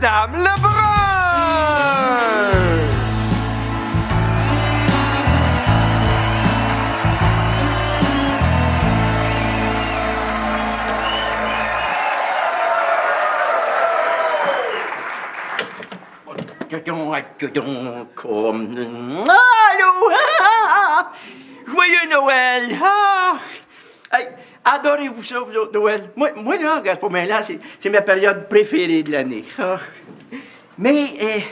Madame Lebrun! Allô! Joyeux Noël! Ah! Hey, adorez-vous ça, vous autres, Noël? Moi là, regarde, pour moi, là, c'est ma période préférée de l'année. Ah. Mais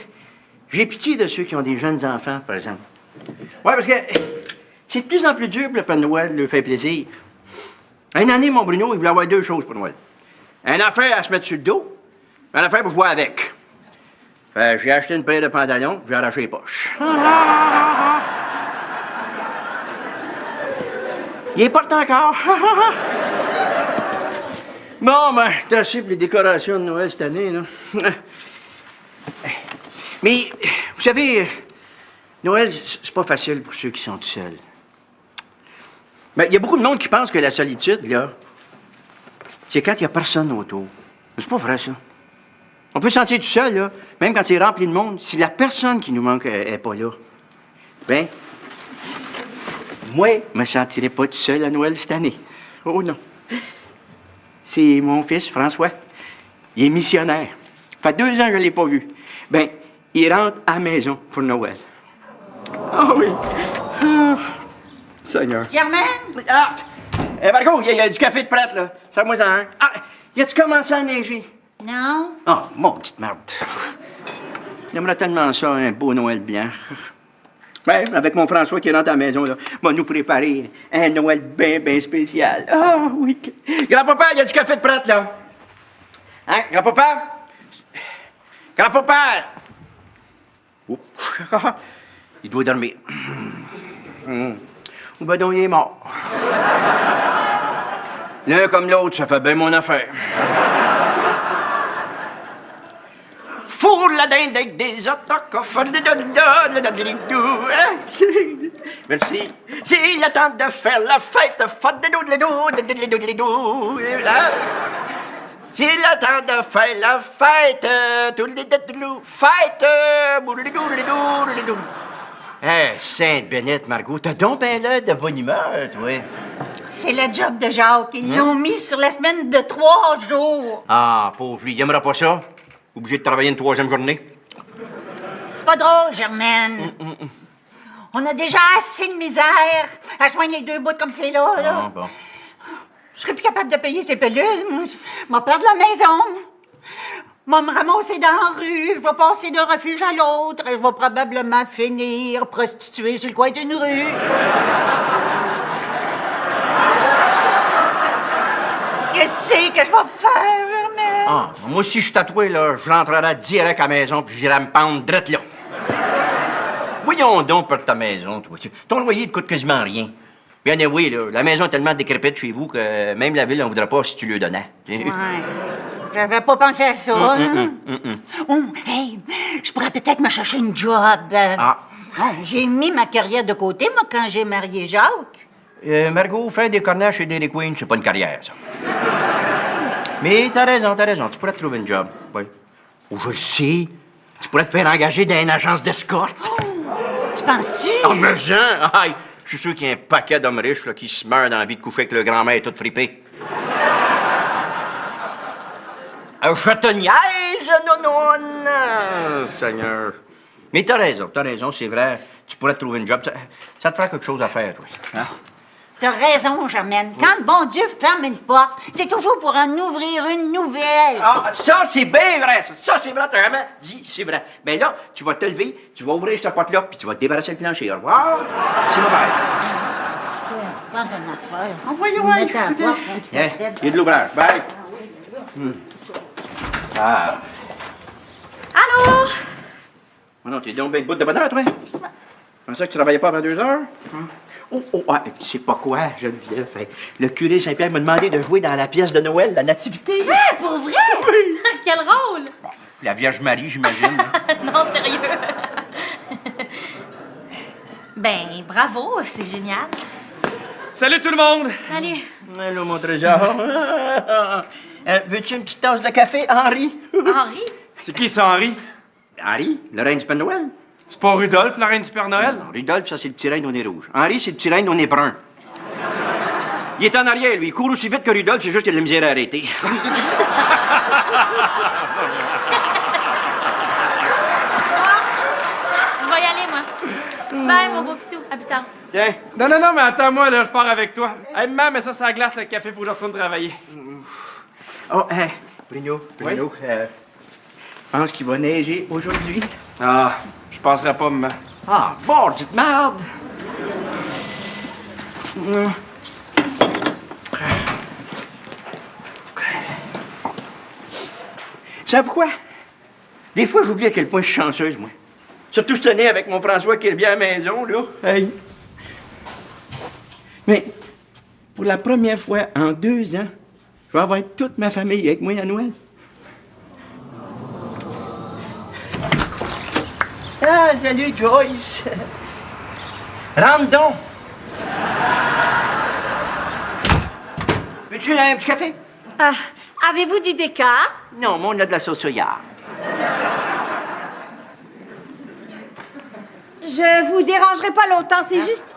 j'ai pitié de ceux qui ont des jeunes enfants, par exemple. Ouais, parce que c'est de plus en plus dur pour le Père Noël de leur faire plaisir. Une année, mon Bruno, il voulait avoir 2 choses pour Noël. Un affaire à se mettre sur le dos, un affaire pour jouer avec. J'ai acheté une paire de pantalons, j'ai arraché les poches. Il est porte encore. Bon, ben, c'est assez pour les décorations de Noël cette année, là. Mais, vous savez, Noël, c'est pas facile pour ceux qui sont tout seuls. Ben, il y a beaucoup de monde qui pense que la solitude, là, c'est quand il n'y a personne autour. Mais c'est pas vrai, ça. On peut se sentir tout seul, là, même quand c'est rempli de monde, si la personne qui nous manque est pas là. Ben, moi, je me sentirais pas tout seul à Noël cette année. Oh non. C'est mon fils, François. Il est missionnaire. Ça fait 2 ans que je l'ai pas vu. Ben, il rentre à la maison pour Noël. Ah oui. Ah. Seigneur. Germaine? Ah! Margot, il y a du café de prête, là. Sers-moi en un. Ah! Y a-tu commencé à neiger? Non. Oh, mon petite merde. J'aimerais tellement ça, un beau Noël blanc. Ben, avec mon François qui rentre à la maison, là, va nous préparer un Noël bien spécial. Ah, oui. Grand-papa, il y a du café de prête, là. Hein, grand-papa? Grand-papa! Oups. Il doit dormir. Ou ben donc, il est mort. L'un comme l'autre, ça fait bien mon affaire. Four la dinde avec des attaques. Merci. C'est le temps de faire la fête. C'est le temps de faire la fête. Fête. Hé, Sainte Bénette, Margot, t'as donc bien l'air de bonne humeur, toi. C'est le job de Jacques. Ils l'ont mis sur la semaine de 3 jours. Ah, pauvre lui, il aimera pas ça. Obligé de travailler une 3e journée. C'est pas drôle, Germaine. On a déjà assez de misère à joindre les 2 bouts comme c'est là. Ah, bon. Je serais plus capable de payer ces pilules. Moi, je vais perdre la maison. Je vais me ramasser dans la rue. Je vais passer d'un refuge à l'autre. Et je vais probablement finir prostituée sur le coin d'une rue. Qu'est-ce que je vais faire, Germaine? Ah, moi, si je suis tatoué, là, je rentrerai direct à la maison puis j'irai me pendre drette là. Voyons donc pour ta maison, toi. Ton loyer te coûte quasiment rien. Bien oui, là, la maison est tellement décrépite chez vous que même la ville n'en voudrait pas si tu lui donnais. Ouais. J'avais pas pensé à ça. Oh, hey, je pourrais peut-être me chercher une job. Ah. Oh, j'ai mis ma carrière de côté, moi, quand j'ai marié Jacques. Margot, faire des cornaches chez Dairy Queen, c'est pas une carrière, ça. Mais t'as raison. Tu pourrais te trouver une job. Oui. Ou je le sais. Tu pourrais te faire engager dans une agence d'escorte. Tu penses-tu? Oh, mais Jean! Aïe! Je suis sûr qu'il y a un paquet d'hommes riches là, qui se meurent dans la vie de coucher avec le grand-mère tout fripé. Je te niaise, non, Seigneur. Mais t'as raison, c'est vrai. Tu pourrais te trouver une job. Ça te fera quelque chose à faire, oui. Hein? T'as raison, Germaine. Quand le bon Dieu ferme une porte, c'est toujours pour en ouvrir une nouvelle. Ah, ça, c'est bien vrai, ça. Ça, c'est vrai, t'as vraiment dit, c'est vrai. Ben là, tu vas te lever, tu vas ouvrir cette porte-là, puis tu vas te débarrasser le plancher. Au revoir. C'est mauvais. Prends une affaire. Voyons, Mets ta porte, hein, tu fais Fred. Il y a de l'ouvrage. Bye. Ah. Allô? Oh non, t'es donc bien de bout de bonheur, toi. Je pensais que tu travaillais pas avant 2 heures. Tu sais pas quoi, Geneviève? Le curé Saint-Pierre m'a demandé de jouer dans la pièce de Noël, la Nativité. Ah, pour vrai? Oui. Quel rôle? Bon, la Vierge Marie, j'imagine. Non, sérieux. Ben, bravo, c'est génial. Salut tout le monde! Salut. Allô, mon trésor. Veux-tu une petite tasse de café, Henri? Henri? C'est qui ça, Henri? Henri, le reine du Père Noël. C'est pas Rudolph, la reine du Père Noël? Non, Rudolph, ça, c'est le petit reine au nez rouge. Henri, c'est le petit reine au nez brun. Il est en arrière, lui. Il court aussi vite que Rudolph, c'est juste qu'il a de la misère à arrêter. Je vais y aller, moi. Bye, mon beau pitou. À plus tard. Tiens. Non, mais attends-moi, là, je pars avec toi. Hey, maman, mets ça sur la glace, le café, faut que je retourne travailler. Oh, Bruno, Oui? je pense qu'il va neiger aujourd'hui. Ah, je penserais pas, maman. Ah, bordel de merde! Savez pourquoi? Des fois, j'oublie à quel point je suis chanceuse, moi. Surtout cette année avec mon François qui revient à la maison, là. Hey. Mais, pour la première fois en 2 ans, je vais avoir toute ma famille avec moi à Noël. Ah, salut, Joyce! Rentre donc! Veux-tu un petit café? Ah, avez-vous du déca? Non, mais on a de la sauce soya. Je vous dérangerai pas longtemps, c'est juste...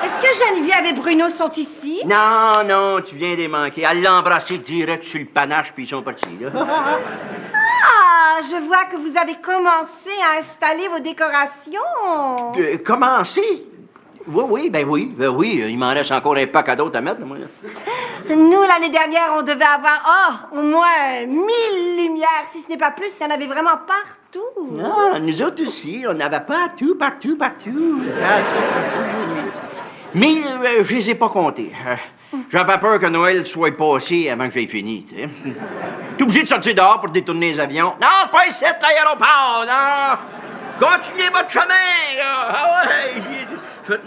Est-ce que Geneviève et Bruno sont ici? Non, tu viens de les manquer. Elle l'a embrassé direct sur le panache, puis ils sont partis, là. Ah, je vois que vous avez commencé à installer vos décorations. Commencer? Oui, il m'en reste encore un paquet d'autres à mettre, là, moi. Là. Nous, l'année dernière, on devait avoir, au moins 1000 lumières, si ce n'est pas plus. Il y en avait vraiment partout. Non, nous autres aussi, on avait partout. Mais je les ai pas comptés. J'avais peur que Noël soit passé avant que j'aie fini, tu sais. T'es obligé de sortir dehors pour détourner les avions. Non, c'est pas ici, l'aéroport, non! Continuez votre chemin, là! Ah ouais! Faites...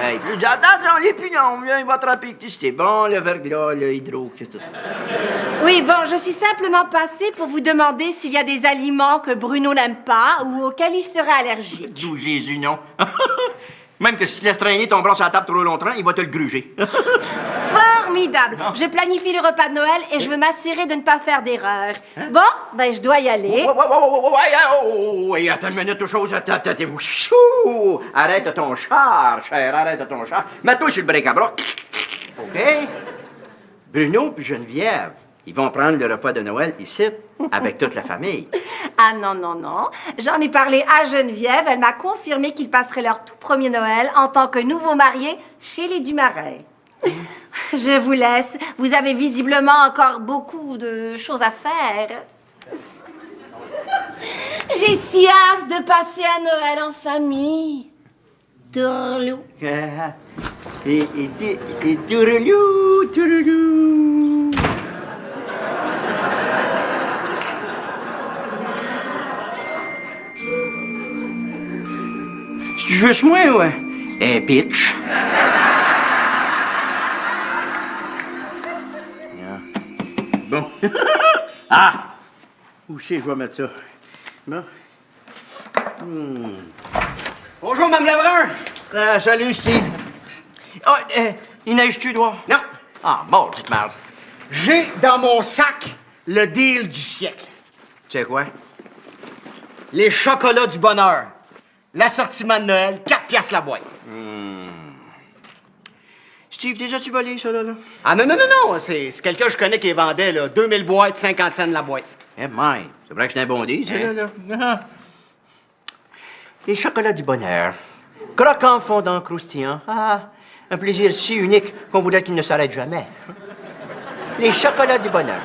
Hey, plus attention, les pignons, là, il va attraper tout. C'est bon, le verglas, le hydro, tout. Oui, bon, je suis simplement passée pour vous demander s'il y a des aliments que Bruno n'aime pas ou auxquels il serait allergique. D'où Jésus, non. Même que si tu laisses traîner ton bras sur la table trop longtemps, il va te le gruger. Formidable. Je planifie le repas de Noël et je veux m'assurer de ne pas faire d'erreur. Bon, ben je dois y aller. Ouais, attends une minute, chose, attendez-vous. Chou! Arrête ton char, cher, arrête ton char. Mets-toi sur le bric-à-brac. OK? Bruno puis Geneviève, ils vont prendre le repas de Noël ici, avec toute la famille. Ah non. J'en ai parlé à Geneviève. Elle m'a confirmé qu'ils passeraient leur tout premier Noël en tant que nouveaux mariés chez les Dumarais. Je vous laisse. Vous avez visiblement encore beaucoup de choses à faire. J'ai si hâte de passer à Noël en famille. Tourlou. Et tourlou. C'est juste moi, ouais? Et pitch. Bon. Ah! Où c'est que je vais mettre ça? Bon. Bonjour, Mme Lebrun! Ah, salut, Steve. Ah, il neige-tu, toi? Non, Ah, bon, petite merde. j'ai dans mon sac le deal du siècle. Tu sais quoi? Les chocolats du bonheur. L'assortiment de Noël, 4 piastres la boîte. Steve, déjà tu volé, ça, là? Ah non, c'est quelqu'un que je connais qui les vendait, là, 2000 boîtes, 50 cents la boîte. Eh, mine. C'est vrai que c'est un bon deal, ça, là. Les chocolats du bonheur. Croquants, fondants, croustillants. Ah, un plaisir si unique qu'on voudrait qu'il ne s'arrête jamais. Les chocolats du bonheur.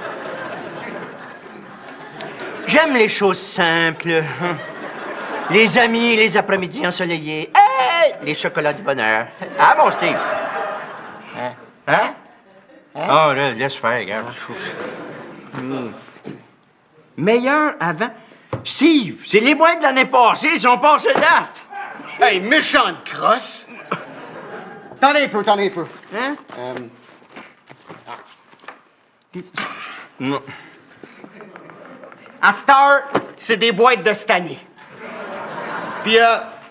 J'aime les choses simples. Les amis, les après-midi ensoleillés. Hey! Les chocolats du bonheur. Ah bon, Steve? Hein? Ah, là, laisse faire, regarde. Meilleur avant. Steve, c'est les boîtes de l'année passée, ils sont passés date. Hey, méchante crosse! Attendez un peu. Hein? Non. À Star, c'est des boîtes de cette année. Puis,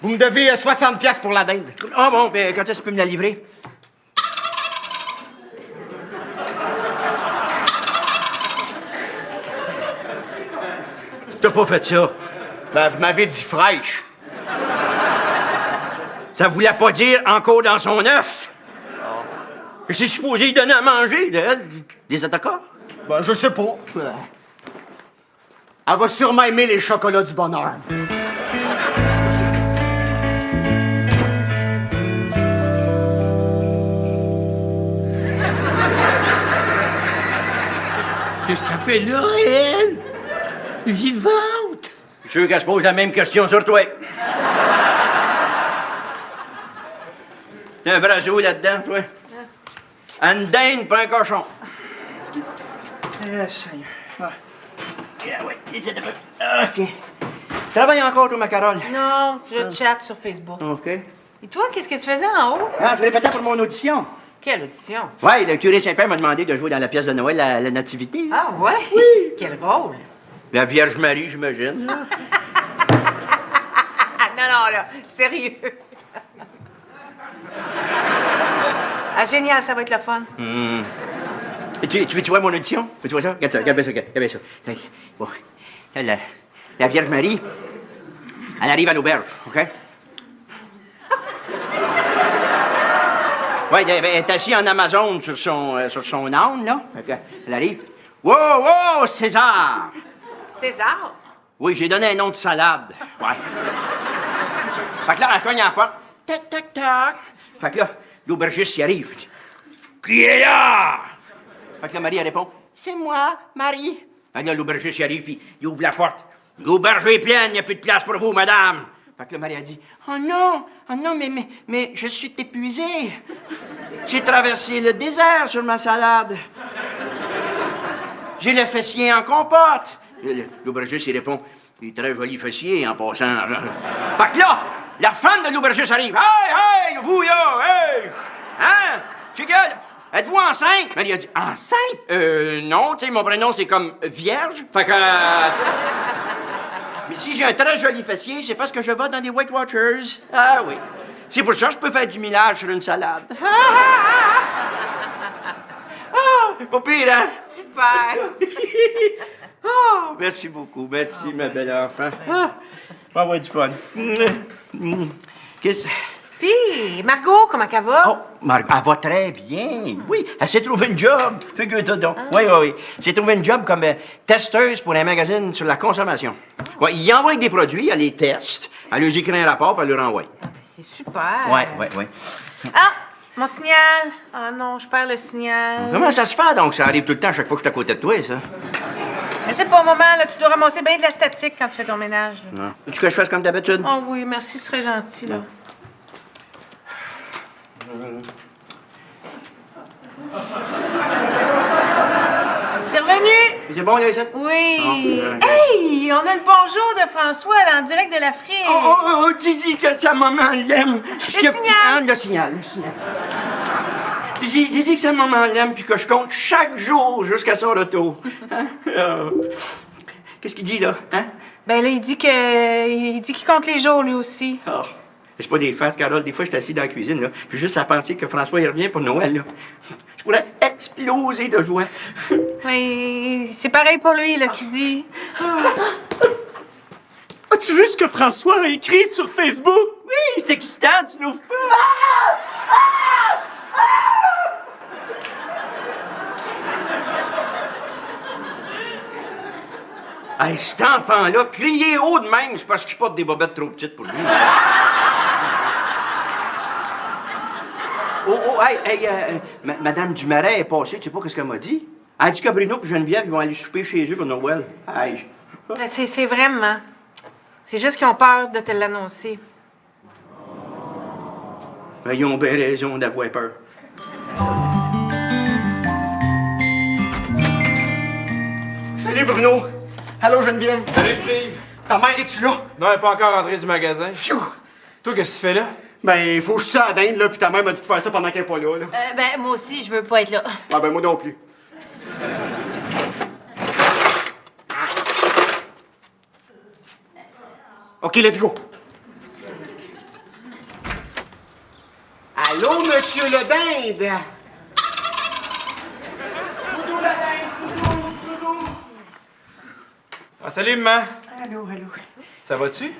vous me devez 60 piastres pour la dinde. Ah bon, ben, quand est-ce que tu peux me la livrer? t'as pas fait ça. Ben, vous m'avez dit fraîche. Ça voulait pas dire encore dans son œuf. C'est supposé lui donner à manger, là, elle, des attaquants. Ben, je sais pas. Elle va sûrement aimer les chocolats du bonheur. Qu'est-ce qu'elle fait là, elle? Vivante! Je suis sûr qu'elle se pose la même question sur toi. T'as un vrai zoo là-dedans, toi? Une dinde, pas un cochon. Seigneur. OK. Travaille encore, toi, ma Carole. Non, je chatte sur Facebook. OK. Et toi, qu'est-ce que tu faisais en haut? Ah, je répétais pour mon audition. Quelle audition? Oui, le curé Saint-Père m'a demandé de jouer dans la pièce de Noël, la Nativité. Ah ouais? Oui. Quel rôle? La Vierge Marie, j'imagine. là. Non, là, sérieux. Ah, génial, ça va être le fun. Et tu veux-tu voir mon audition? Tu vois ça? Regarde ça, regarde bien ça, regarde bien ça. Bon. Là, la Vierge Marie, elle arrive à l'auberge, OK? Oui, elle est assise en Amazon sur son âne, là. Elle arrive. Wow, wow, César! César? Oui, j'ai donné un nom de salade. Ouais. Fait que là, elle cogne à la porte. Tac, tac, tac. Fait que là, l'aubergiste y arrive. Qui est là? Fait que la Marie, elle répond. C'est moi, Marie. Fait que là, l'aubergiste y arrive, puis il ouvre la porte. L'auberge est pleine, il n'y a plus de place pour vous, madame. Fait que la Marie a dit. Oh non, mais je suis épuisée. J'ai traversé le désert sur ma salade. J'ai le fessier en compote. L'aubergiste, il répond, il est très joli fessier en passant. Fait que là, la femme de l'aubergiste arrive. Hey, hey, vous, là, hey! Hein? C'est que, êtes-vous enceinte? Marie a dit, enceinte? Non, tu sais, mon prénom, c'est comme vierge. Fait que... Mais si j'ai un très joli fessier, c'est parce que je vais dans des Weight Watchers. Ah oui. C'est pour ça que je peux faire du millage sur une salade. Ah, pas pire, hein? Super. Oh, merci beaucoup. Merci, ma belle enfant. Ah, on va avoir du fun. Qu'est-ce... Puis, Margot, comment elle va? Oh, Margot, elle va très bien. Oui, elle s'est trouvé une job. Figure-toi donc. Oui. Elle s'est trouvé une job comme testeuse pour un magazine sur la consommation. Ouais, il envoie des produits, elle les teste, elle leur écrit un rapport, puis elle leur envoie. Ah, ben, c'est super. Oui. Ah, mon signal. Ah non, je perds le signal. Comment ça se fait, donc? Ça arrive tout le temps, chaque fois que je suis à côté de toi, ça. Mais c'est pas au moment, là. Tu dois ramasser bien de la statique quand tu fais ton ménage. Là. Non. Veux-tu que je fasse comme d'habitude? Oh oui, merci, ce serait gentil, là. C'est revenu? C'est bon, là, ça? Oui. Ah, Hey, on a le bonjour de François, là, en direct de l'Afrique. Oh, dis que sa maman l'aime. Le signal. Le signal. Dis que sa maman l'aime, puis que je compte chaque jour jusqu'à son retour. Hein? Qu'est-ce qu'il dit, là? Hein? Ben là, il dit qu'il compte les jours, lui aussi. Oh. C'est pas des fêtes, Carole. Des fois, je suis assis dans la cuisine, là, puis juste à penser que François, il revient pour Noël, là. Je pourrais exploser de joie. Oui, c'est pareil pour lui, là, qui dit. As-tu vu ce que François a écrit sur Facebook? Oui, c'est excitant, tu trouves pas? Hey, cet enfant-là, crier haut de même, c'est parce que je porte des bobettes trop petites pour lui. Madame Dumaret est passée, tu sais pas qu'est-ce qu'elle m'a dit? Elle a dit que Bruno et Geneviève, ils vont aller souper chez eux pour Noël. Aïe. C'est vraiment. C'est juste qu'ils ont peur de te l'annoncer. Ben, ils ont bien raison d'avoir peur. Salut, Bruno. Allô, Geneviève. Salut, Steve. Ta mère, es-tu là? Non, elle n'est pas encore rentrée du magasin. Pfiou! Toi, qu'est-ce que tu fais là? Ben, faut que je sois à la dinde, là, puis ta mère m'a dit de faire ça pendant qu'elle est pas là, là. Ben, moi aussi, je veux pas être là. Ah, ben, moi non plus. OK, let's go. Allô, monsieur le dinde? Ah, salut, maman. Allô. Ça va-tu?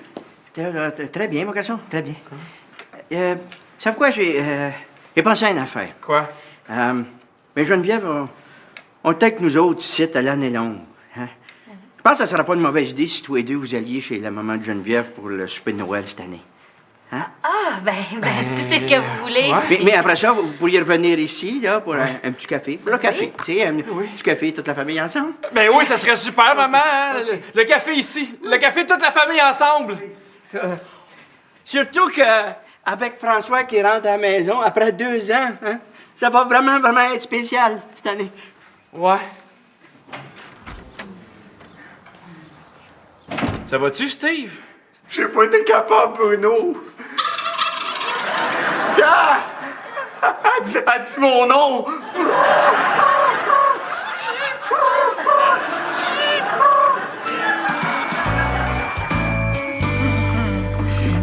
Très bien, mon garçon, très bien. Savez quoi, j'ai pensé à une affaire. Quoi? Mais Geneviève, on est avec nous autres ici à l'année longue. Hein? Je pense que ça ne sera pas une mauvaise idée si tous les deux vous alliez chez la maman de Geneviève pour le souper de Noël cette année. Hein? Ah, ben, si c'est ce que vous voulez. Mais après ça, vous pourriez revenir ici, là, pour un petit café. Pour le café, tu sais, un petit café, toute la famille ensemble. Ben oui, ça serait super, maman. Hein? Le café ici. Le café, toute la famille ensemble. Surtout que avec François qui rentre à la maison après 2 ans, hein, ça va vraiment être spécial cette année. Ouais. Ça va-tu, Steve? J'ai pas été capable, Bruno. Elle dit mon nom!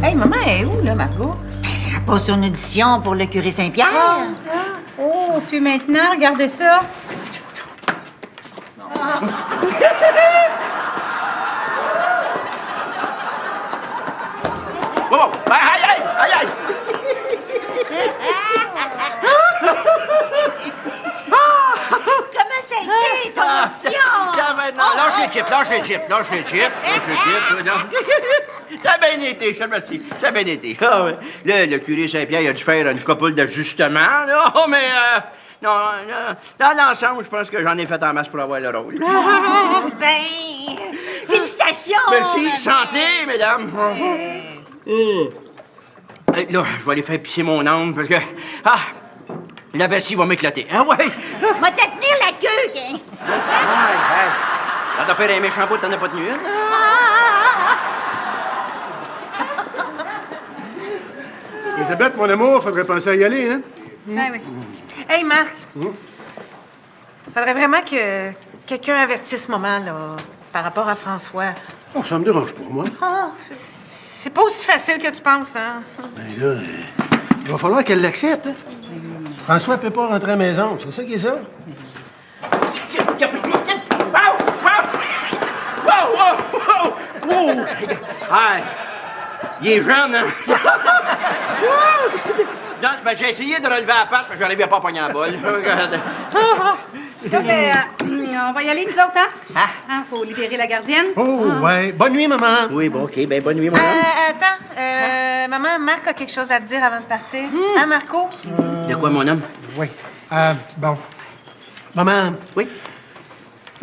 Hey, maman, elle est où, là, Margot? Elle passe son audition pour le curé Saint-Pierre. Oh, puis maintenant, regardez ça. Oh! Aïe! Comment ça a été, ton audition? Lâche les chips. Ça a bien été, je te remercie. Ça a bien été. Ah, ouais. Là, le curé Saint-Pierre, il a dû faire une couple d'ajustements, là. Oh, mais, non, dans l'ensemble, je pense que j'en ai fait en masse pour avoir le rôle. Félicitations! Merci. Santé, mesdames. Là, je vais aller faire pisser mon âme parce que... la vessie va m'éclater. Ah ouais! Va te tenir la queue, hein? Ça t'a fait un méchant bout, t'en as pas tenu une? Elisabeth, mon amour, faudrait penser à y aller, hein? Ben oui. Hey, Marc. Faudrait vraiment que quelqu'un avertisse maman, là, par rapport à François. Oh, ça me dérange pas, moi. Oh, c'est pas aussi facile que tu penses, hein? Ben là, il va falloir qu'elle l'accepte, hein? François peut pas rentrer à la maison, c'est ça qui est ça? Wow! Ah, il est jeune, hein? Non, ben, j'ai essayé de relever la patte, mais j'arrivais pas à pogner la bolle. Regarde. On va y aller, nous autres, hein? Faut libérer la gardienne. Oh, ouais. Bonne nuit, maman. Oui, bon, OK. Ben, bonne nuit, mon homme. Attends, maman, Marc a quelque chose à te dire avant de partir. Hein, Marco? De quoi, mon homme? Oui. Bon. Maman. Oui?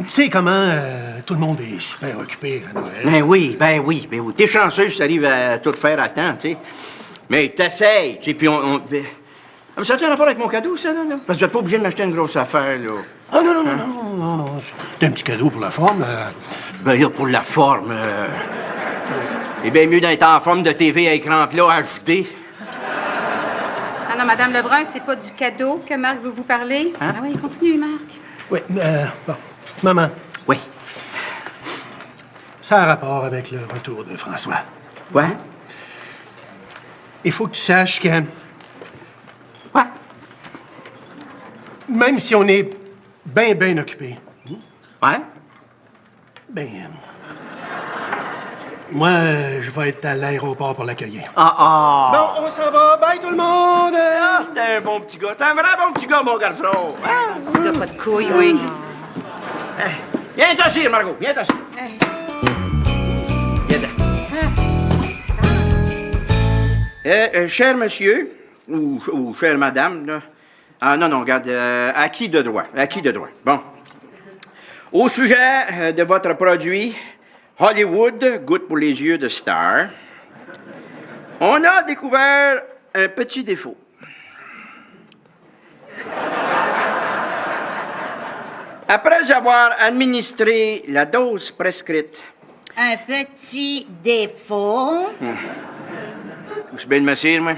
Tu sais comment tout le monde est super occupé à Noël. Ben oui. T'es chanceux si t'arrives à tout faire à temps, tu sais. Mais t'essayes, tu sais, puis mais ça a un rapport avec mon cadeau, ça, là? Parce que vous êtes pas obligé de m'acheter une grosse affaire, là. Ah, non. C'est un petit cadeau pour la forme. Ben là, pour la forme, c'est bien mieux d'être en forme de TV à écran plat HD. Ah non, Madame Lebrun, c'est pas du cadeau que Marc veut vous parler. Hein? Ah oui, continue, Marc. Oui, bon. Maman, Oui. ça a rapport avec le retour de François. Ouais? Il faut que tu saches que Ouais? même si on est bien occupé, Ouais? ben, moi, je vais être à l'aéroport pour l'accueillir. Bon, Bon, on s'en va. Bye, tout le monde! c'était un bon petit gars. T'es un vrai bon petit gars, mon garçon. Petit gars pas de couilles, oui. Viens t'asseoir, Margot. Viens t'asseoir. Viens. Cher monsieur, ou chère madame, là. Ah non, regarde, acquis de droit. Bon. Au sujet de votre produit, Hollywood, goutte pour les yeux de star, on a découvert un petit défaut. Après avoir administré la dose prescrite, Un petit défaut. c'est bien de m'asseoir, moi.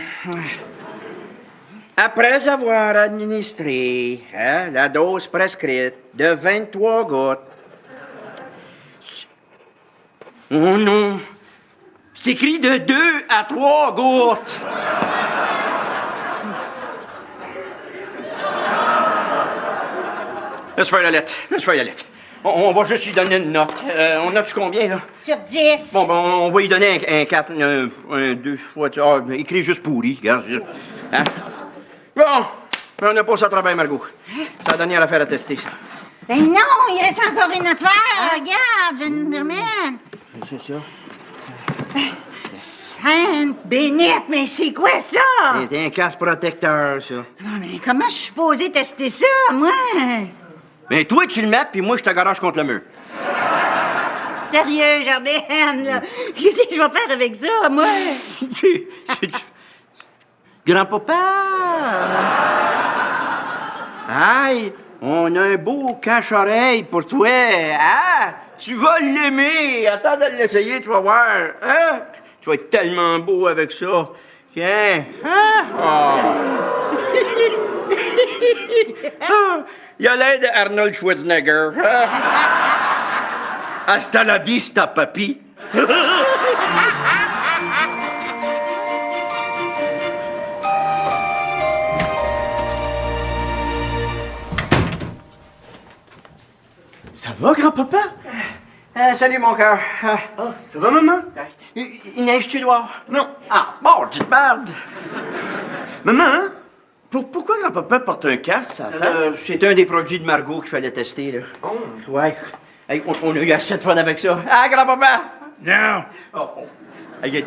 Après avoir administré la dose prescrite de 23 gouttes. Oh non! C'est écrit de 2 à 3 gouttes! Laisse faire la lettre. On va juste lui donner une note. On a-tu combien, là? Sur 10. Bon, ben, on va lui donner un 4, un 2 fois... écrit juste pourri, regarde. Hein? Bon, ben, on a pas ça à travail, Margot. C'est la dernière affaire à tester, ça. Ben non, il reste encore une affaire. Regarde, je me remets. C'est ça? Sainte bénite, mais c'est quoi ça? C'est un casse protecteur, ça. Non, mais comment je suis supposée tester ça, moi? Ben, toi, tu le mets, puis moi, je te garage contre le mur. Sérieux, Germaine, là. Qu'est-ce que je vais faire avec ça, moi? Grand-papa! Aïe! On a un beau cache-oreille pour toi, hein? Tu vas l'aimer! Attends de l'essayer, tu vas voir. Hein? Tu vas être tellement beau avec ça. Tiens! Hein? Oh. Il a l'air d'Arnold Schwarzenegger. Hein? Hasta la vista, papi! Ça va, grand-papa? Salut, mon cœur. Ça va, maman? Il neige-tu dehors? Non. Ah, bon, tu te merde. Maman, hein? Pourquoi grand-papa porte un casque, ça? C'est un des produits de Margot qu'il fallait tester, là. Oh. Ouais. Hey, on a eu assez de fun avec ça. Ah, grand-papa? Non. Oh, oh. Hey,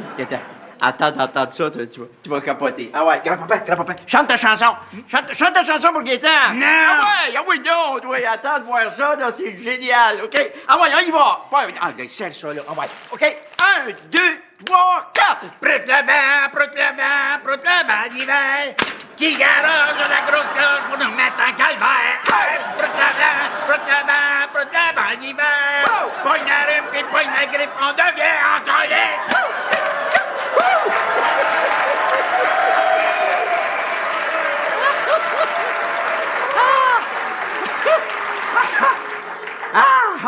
attends d'entendre ça, tu vas capoter. Ah ouais, grand-papa, chante ta chanson. Chante ta chanson pour Gaétan. Non. Ah ouais, donc. Ouais, attends de voir ça, là, c'est génial, OK? Ah ouais, on y va. Ouais, ah, c'est ça, là. Ah ouais. OK, 1, 2, 3, 4. Prout le vent d'hiver, qui garage de la grosse cloche pour nous mettre en calvaire. Prout le vent d'hiver, pogne la rime puis pogne la grippe, on devient encore les...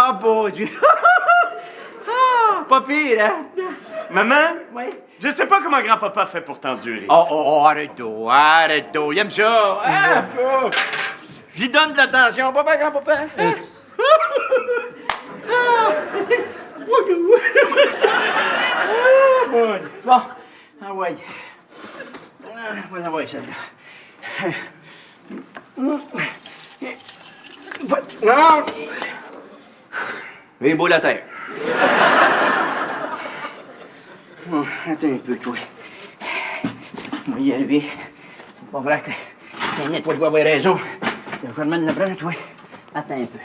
Ah, bon Dieu. Ah, pas pire, hein? Maman? Oui. Je sais pas comment grand-papa fait pour t'endurer. Oh, arrête donc, il aime ça. Ah, oh. Je lui donne de l'attention, pas faire grand-papa. Hein? Bon, ah ouais. Ah ouais, celle-là. Non! Il est beau la terre. Oh, attends un peu, toi. On va y arriver. C'est pas vrai que t'es net, toi, tu vas avoir raison. Il va falloir me prendre, toi. Attends un peu.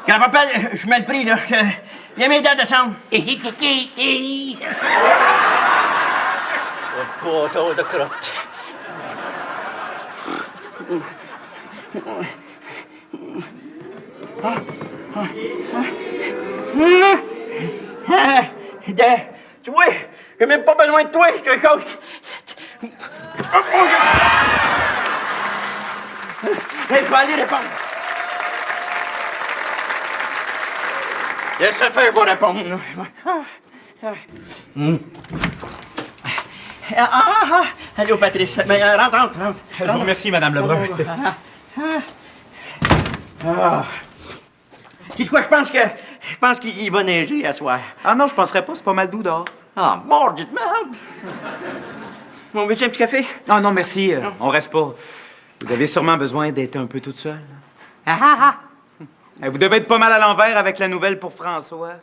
Grand-papa, je mets le prix, là. Viens m'aider à descendre. Oh, poteau de crotte. Tu vois, j'ai même pas besoin de toi, c'est quelque chose. Il faut aller répondre. Laisse faire pour répondre. Allô, Patrice. Mais rentre. Je vous remercie, Madame Lebrun. Tu sais quoi, je pense qu'il va neiger à soir. Ah non, je penserais pas, c'est pas mal doux dehors. Ah, mort de merde. Bon, veux-tu un petit café? Ah non, merci, on reste pas. Vous avez sûrement besoin d'être un peu toute seule. Ah! Vous devez être pas mal à l'envers avec la nouvelle pour François.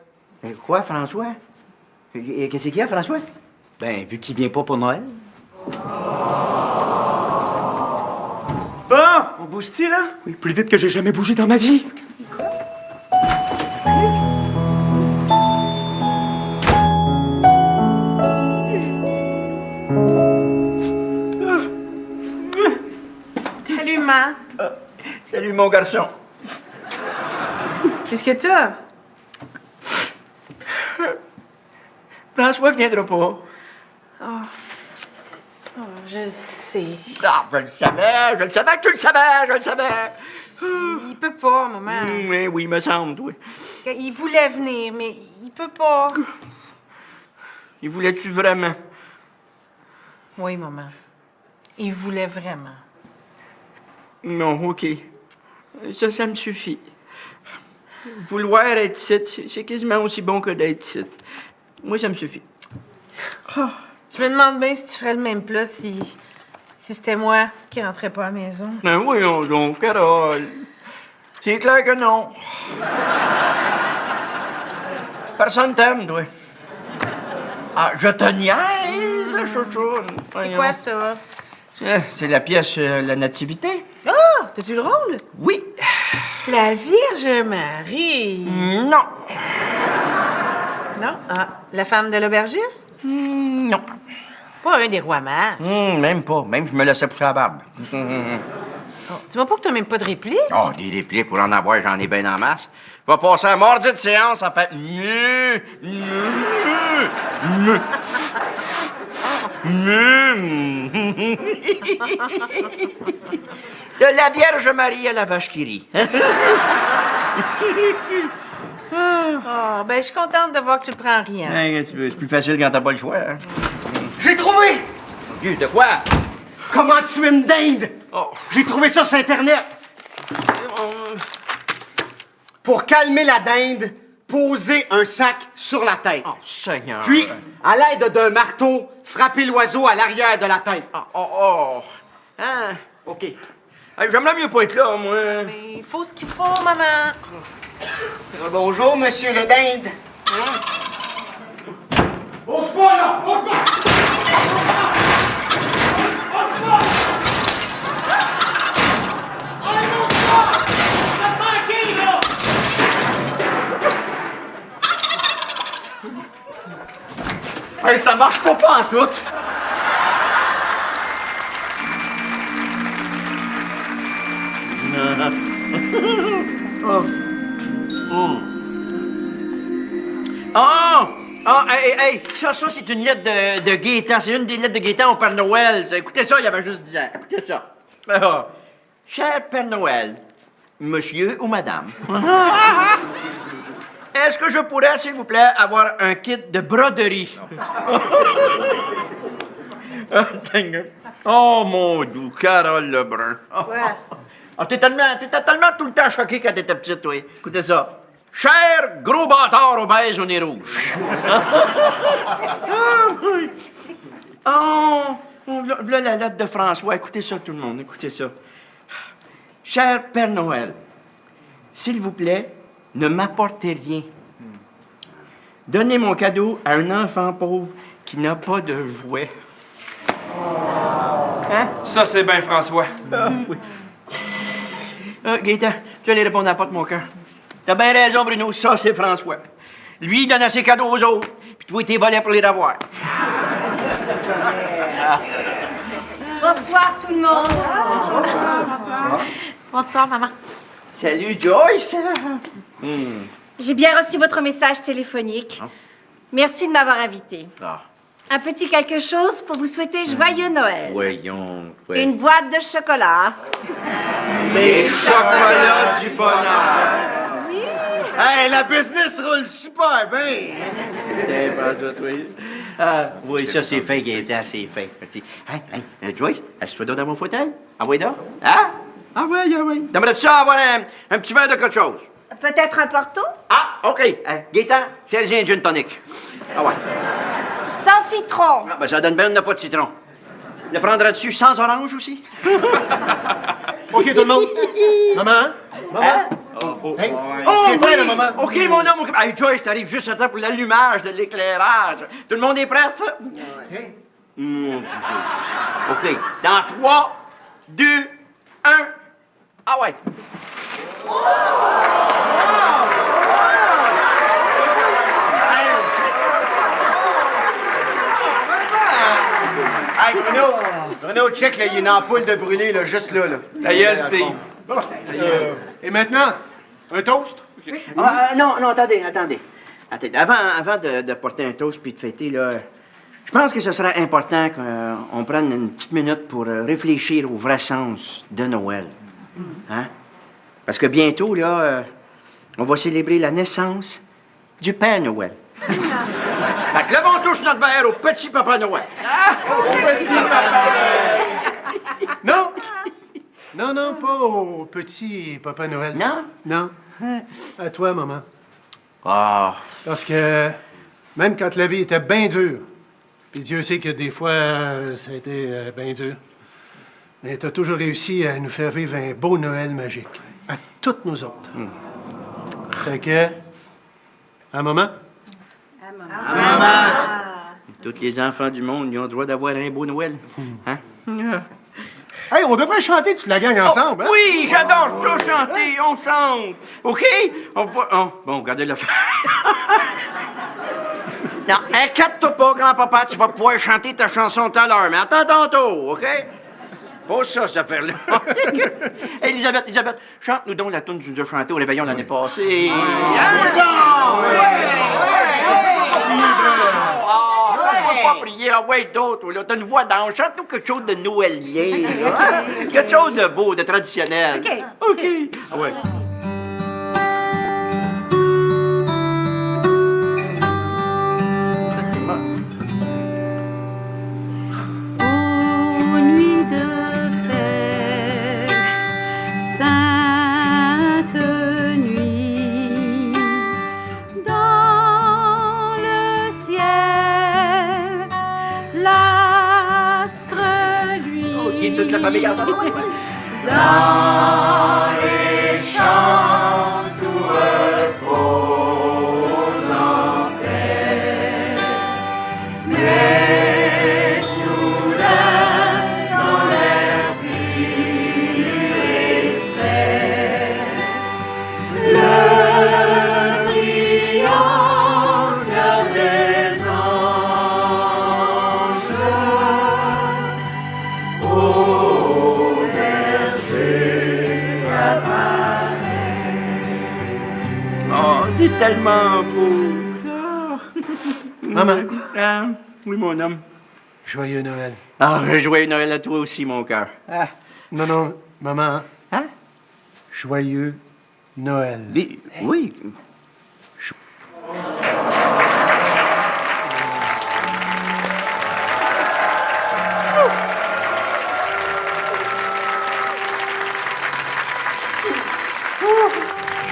Quoi, François? Qu'est-ce qu'il y a, François? Ben, vu qu'il vient pas pour Noël. Bon, on bouge-t-il, là? Oui, plus vite que j'ai jamais bougé dans ma vie. Salut, Ma. Salut, mon garçon. Qu'est-ce que t'as? François viendra pas. Je sais. Ah, je le savais que tu le savais, je le savais. Il peut pas, maman. Oui, il me semble, oui. Il voulait venir, mais il peut pas. Il voulait-tu vraiment? Oui, maman. Il voulait vraiment. Non, OK. Ça me suffit. Vouloir être ici, c'est quasiment aussi bon que d'être ici. Moi, ça me suffit. Je me demande bien si tu ferais le même plat si c'était moi qui rentrais pas à la maison. Ben voyons donc, Carole. C'est clair que non. Personne t'aime, toi. Ah, je te niaise, chouchoune. C'est quoi ça? C'est la pièce La Nativité. Ah! T'as-tu le rôle? Oui. La Vierge Marie. Non. Non? Ah, la femme de l'aubergiste? Non. Pas un des rois mages. Même pas. Même je me laissais pousser la barbe. Oh, dis-moi pas que t'as même pas de réplique? Oh, des répliques pour en avoir, j'en ai bien en masse. Va passer un mardi de séance, ça fait de la Vierge Marie à la vache qui rit. Oh, ben, je suis contente de voir que tu le prends en riant. C'est plus facile quand t'as pas le choix. Hein? J'ai trouvé! Dieu, de quoi? Comment tuer une dinde? Oh. J'ai trouvé ça sur Internet. Pour calmer la dinde, posez un sac sur la tête. Oh, Seigneur. Puis, à l'aide d'un marteau, frappez l'oiseau à l'arrière de la tête. Oh. Ah, OK. Hey, j'aimerais mieux pas être là, moi. Mais il faut ce qu'il faut, maman. Bonjour, monsieur le dinde. Hein? Bouge pas, là! Bouge pas! Hey, ça marche pas en tout. Hey, ça, c'est une lettre de Gaétan. C'est une des lettres de Gaétan au Père Noël. Écoutez ça, il y avait juste 10 ans. Écoutez ça. Ah. Cher Père Noël, monsieur ou madame, est-ce que je pourrais, s'il vous plaît, avoir un kit de broderie? Oh, mon doux, Carole Lebrun. Ouais. Ah, t'étais tellement tout le temps choqué quand t'étais petite, toi. Écoutez ça. Cher gros bâtard obèse au nez rouge. Là, la lettre de François. Écoutez ça, tout le monde. Écoutez ça. Cher Père Noël, s'il vous plaît, ne m'apportez rien. Donnez mon cadeau à un enfant pauvre qui n'a pas de jouet. Hein? Ça, c'est bien, François. Oui. Gaétan, tu vas aller répondre à la porte, mon cœur. T'as bien raison, Bruno. Ça, c'est François. Lui, il donne ses cadeaux aux autres, puis toi, t'es volé pour les revoir. Bonsoir tout le monde. Bonsoir, maman. Salut, Joyce. J'ai bien reçu votre message téléphonique. Merci de m'avoir invité. Ah. Un petit quelque chose pour vous souhaiter joyeux Noël. Voyons. Une boîte de chocolat. Les chocolats du bonheur. Hey, la business roule super bien. Oui, ça, c'est fait, Gaétan, c'est fait. Joyce, assieds-toi donc dans mon fauteuil. Envoie donc. Hein? Envoie. J'aimerais ça avoir un petit verre de quelque chose. Peut-être un porto? Ah, OK. Gaétan, c'est un gin tonic. Ah ouais. Sans citron. Ah, ben, ça donne bien, on n'a pas de citron. Le prendras-tu sans orange aussi? OK, tout le monde. Maman? Maman? Hey, c'est prêt, là, maman? OK, mon homme. OK. Hey, Joyce, t'arrives juste à temps pour l'allumage de l'éclairage. Tout le monde est prêt? OK. Dans 3, 2, 1. Ah ouais. Hey, Bruno, check, là, il y a une ampoule de brûlée, là, juste là, là. Ta gueule, Steve. Et maintenant, un toast? Non, attendez. Attendez, avant de porter un toast puis de fêter, là, je pense que ce serait important qu'on prenne une petite minute pour réfléchir au vrai sens de Noël. Hein? Parce que bientôt, là, on va célébrer la naissance du Père Noël. Fait que levons tous notre verre au petit Papa Noël. Non! Non, pas au petit Papa Noël. Non? Non. À toi, maman. Ah. Parce que même quand la vie était bien dure, puis Dieu sait que des fois, ça a été bien dur, mais t'as toujours réussi à nous faire vivre un beau Noël magique. À toutes nous autres. Fait que... À maman? Tous les enfants du monde, ils ont le droit d'avoir un beau Noël. Hein? Hey, on devrait chanter toute la gang ensemble, hein? Oui, j'adore ça, chanter. On chante. OK? Bon, regardez le faire. Non, inquiète-toi pas, grand-papa. Tu vas pouvoir chanter ta chanson tout à l'heure. Mais attends tantôt, OK? Pose ça, cette affaire-là. Elisabeth, chante-nous donc la tune que tu nous as chantée au réveillon l'année passée. Pas prier, ah ouais, d'autres, là. T'as une voix d'ange. Chante-nous quelque chose de noëlien, là. Quelque chose de beau, de traditionnel. OK. Ah ouais. Ô nuit de paix, sainte nuit, dans le ciel, l'astre lui. OK, toute la famille ensemble. Dans les champs tout repose en paix. Mais soudain, dans l'air pur et frais, le triangle des anges au berger apparaît. Oh, c'est tellement beau. Maman, Oui, mon homme. joyeux Noël. Ah, joyeux Noël à toi aussi, mon cœur. Non, maman. Hein? Joyeux Noël. Oui.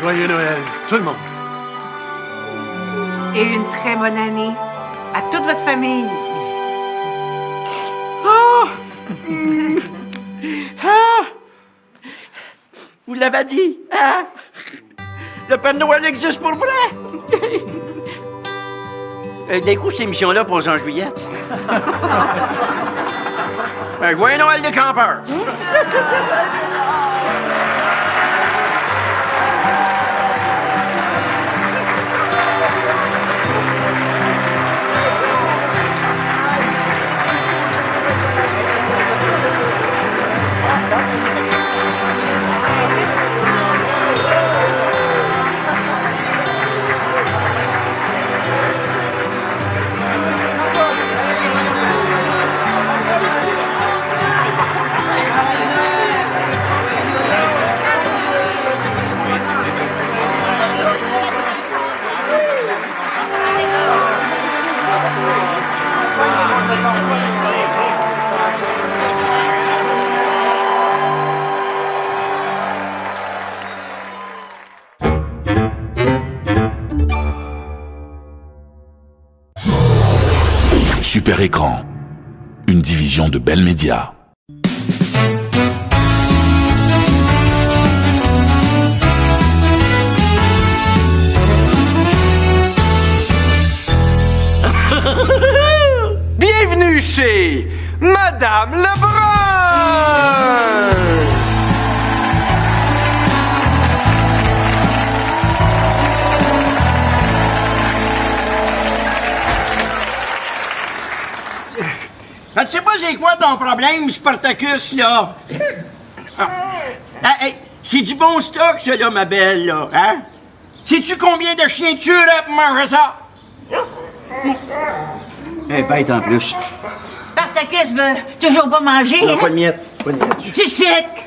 Joyeux Noël, tout le monde. Et une très bonne année à toute votre famille. Vous l'avez dit, hein? Le Père Noël existe pour vrai! D'un coup, cette émission-là pose en juillet. Joyeux Noël des campeurs! Super Écran, une division de Bell Media. Bienvenue chez Madame Lebrun! Je ne sais pas c'est quoi ton problème, Spartacus, là. Ah. Hey, c'est du bon stock, ça, là, ma belle, là, hein? Sais-tu combien de chiens tu aurais pour manger ça? Eh, bête en plus. Spartacus veut toujours pas manger, Non, hein? pas de miettes, pas de miettes. Du sucre!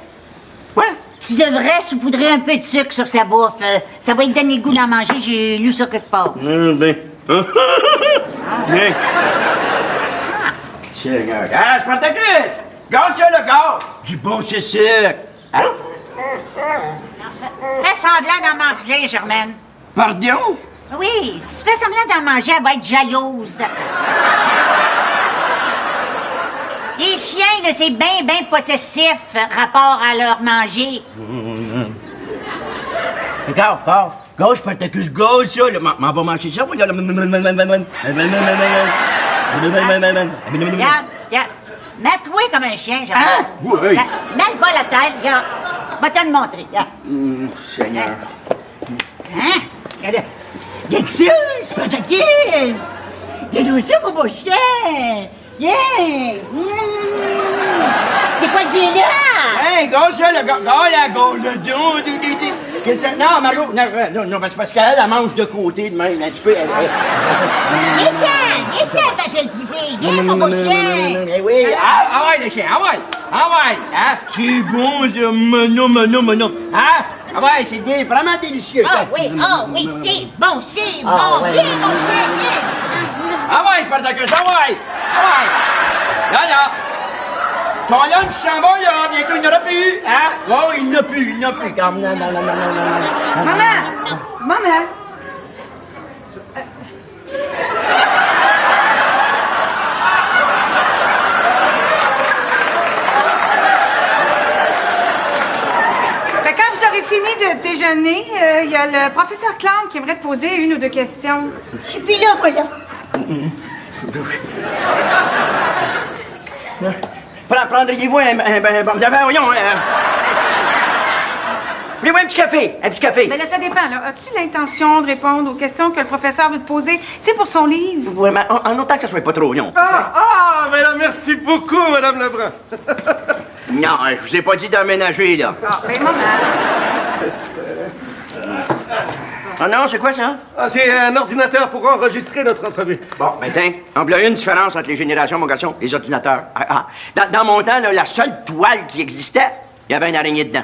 Quoi? Tu devrais saupoudrer un peu de sucre sur sa bouffe. Ça va lui donner le goût d'en manger, j'ai lu ça quelque part. Ben. Bien. Seigneur. Ah, Spartacus! Gâte ça, le gars! Du bon sucre! Hein? Fais semblant d'en manger, Germaine. Pardon? Oui, si tu fais semblant d'en manger, elle va être jalouse. Les chiens, là, c'est bien, bien possessif, rapport à leur manger. Regarde, gauche, Spartacus, gauche, ça, là. M'en va manger ça, moi, là. Regarde, mets-toi comme un chien, Germaine. Hein? Oui. Mets le bas la tête, regarde. Va te le montrer, regarde. Seigneur. Hein? Regarde. Regarde ça, Spartacus! Regarde ça, mon beau chien! Yeah! C'est quoi que j'ai là? Hey, gars, ça, le gars, la gauche, le dos, qu'est-ce que non, Margot, non, c'est parce qu'elle, elle mange de côté, de même, un petit peu. Viens-t'en, ta belle fille! Viens, mon beau chien! Eh oui, ah ouais, le chien, ah ouais, hein? C'est bon, ça, mono, hein? Ah ouais, c'est vraiment délicieux, ça. C'est bon, ouais. Viens, mon chien, viens! Ah ouais, Spartacus, ah ouais! Là. Ton lunch s'en va, là, bientôt, il n'y en aura plus, hein? Oh, il n'y en a plus, comme non. Maman! Fait quand vous aurez fini de déjeuner, il y a le professeur Clown qui aimerait te poser une ou deux questions. Je suis plus là, moi, là. Prendriez-vous un voyons, voulez-vous un petit café? Mais là, ça dépend, là. As-tu l'intention de répondre aux questions que le professeur veut te poser? C'est pour son livre. Oui, mais en autant que ça soit pas trop long. Mais là, merci beaucoup, Madame Lebrun. Non, je vous ai pas dit d'emménager, là. Ah, ben, maman. Ah non, c'est quoi ça? C'est un ordinateur pour enregistrer notre entrevue. Bon, ben tiens, il y a une différence entre les générations, mon garçon, les ordinateurs. Dans mon temps, là, la seule toile qui existait, il y avait une araignée dedans.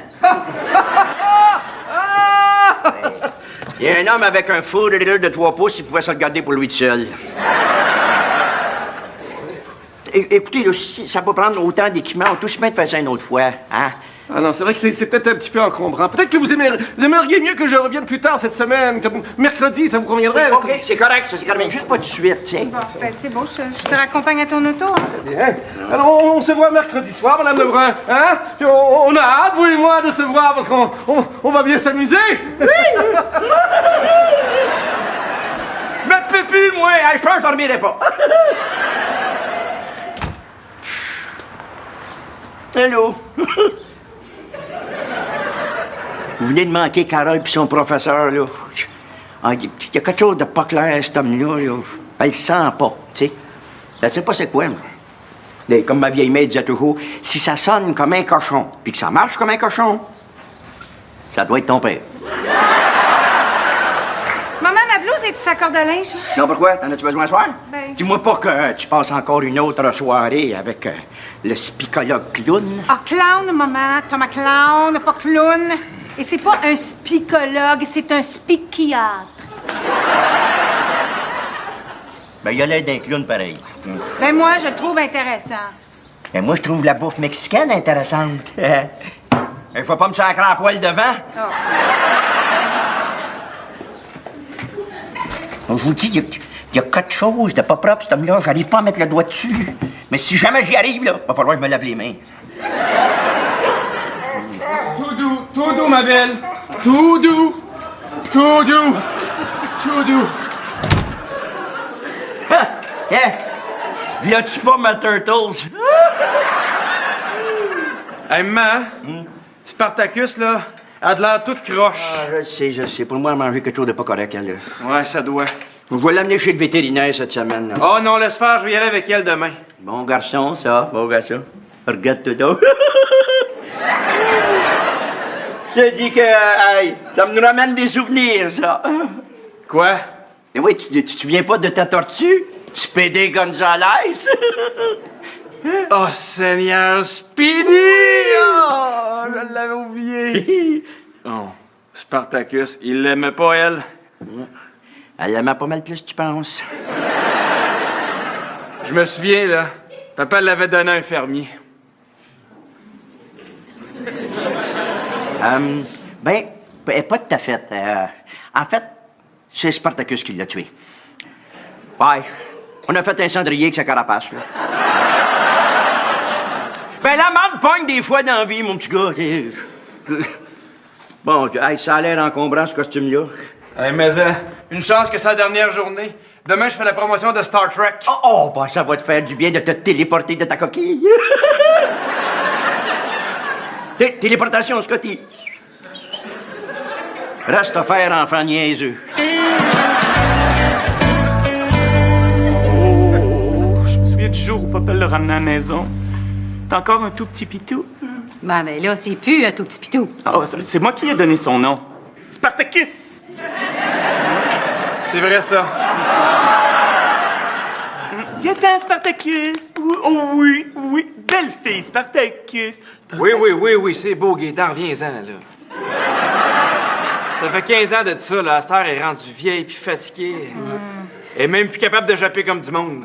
Il y a un homme avec un four de 3 pouces, il pouvait se regarder pour lui tout seul. Écoutez, là, si ça peut prendre autant d'équipements, on touche bien de faire ça une autre fois, hein? Ah non, c'est vrai que c'est peut-être un petit peu encombrant. Peut-être que vous aimeriez mieux que je revienne plus tard cette semaine, comme mercredi, ça vous conviendrait? OK, c'est correct, ça, c'est correct, mais juste pas tout de suite, tu sais. Bon, ben, c'est bon, je te raccompagne à ton auto, hein? Bien. Alors, on se voit mercredi soir, Madame Lebrun, hein? Puis on a hâte, vous et moi, de se voir, parce qu'on va bien s'amuser. Oui! Me peux plus, moi, je pense que je dormirai pas. Allô? Vous venez de manquer Carole puis son professeur, là. Il y a quelque chose de pas clair, cet homme-là, là. Elle le sent pas, tu sais. Elle sait pas c'est quoi, moi. Mais comme ma vieille mère disait toujours, si ça sonne comme un cochon, puis que ça marche comme un cochon, ça doit être ton père. Maman, ma blouse est-tu sa corde à linge? Non, pourquoi? T'en as-tu besoin ce soir? Ben- Dis-moi pas que tu passes encore une autre soirée avec le spicologue clown. Ah, clown, maman. Thomas Clown, pas clown. Et c'est pas un spicologue, c'est un spikiatre. Ben, il a l'air d'un clown pareil. Ben, moi, je le trouve intéressant. Et moi, je trouve la bouffe mexicaine intéressante. Il faut pas me sacrer à poil devant. Oh. Je vous dis, il y a quelque chose de pas propre, cet homme-là. J'arrive pas à mettre le doigt dessus. Mais si jamais j'y arrive, là, va falloir que je me lave les mains. Tout doux, ma belle. Tout doux. Tout doux. Tout doux. Hein? Viens-tu pas ma Turtles? Hey, maman, Spartacus, là, a de l'air toute croche. Ah, je sais. Pour moi, elle a mangé quelque chose de pas correct, elle, là. Ouais, ça doit. Je vais l'amener chez le vétérinaire cette semaine, là. Oh non, laisse faire, je vais y aller avec elle demain. Bon garçon, ça. Bon garçon. Regarde-toi donc. Je te dis que, hey, ça me nous ramène des souvenirs, ça. Quoi? Et oui, tu te souviens pas de ta tortue? Speedy Gonzales? Oh, Seigneur, Speedy! Oh, je l'avais oublié. Oh, Spartacus, il l'aimait pas, elle. Elle l'aimait pas mal plus, tu penses? Je me souviens, là. Papa l'avait donné à un fermier. Ben, pas tout à fait. En fait, c'est Spartacus qui l'a tué. Ouais. On a fait un cendrier avec sa carapace, là. Ben, la marde pogne des fois dans la vie, mon petit gars. Bon, hey, ça a l'air encombrant, ce costume-là. Hey, mais une chance que c'est la dernière journée. Demain, je fais la promotion de Star Trek. Oh, ben, ça va te faire du bien de te téléporter de ta coquille. Téléportation, Scotty. Reste à faire, enfant niaiseux. Je me souviens du jour où papa l'a ramené à la maison. T'as encore un tout petit pitou? Ben, là, c'est plus un tout petit pitou. Oh, c'est moi qui ai donné son nom. Spartacus! C'est vrai, ça. Viens-t'en, Spartacus! Oh oui, belle fille, Spartacus! Oui, c'est beau, Gaétan, reviens-en, là. Ça fait 15 ans de ça, là. Astor est rendue vieille puis fatiguée. Elle est même plus capable de japper comme du monde.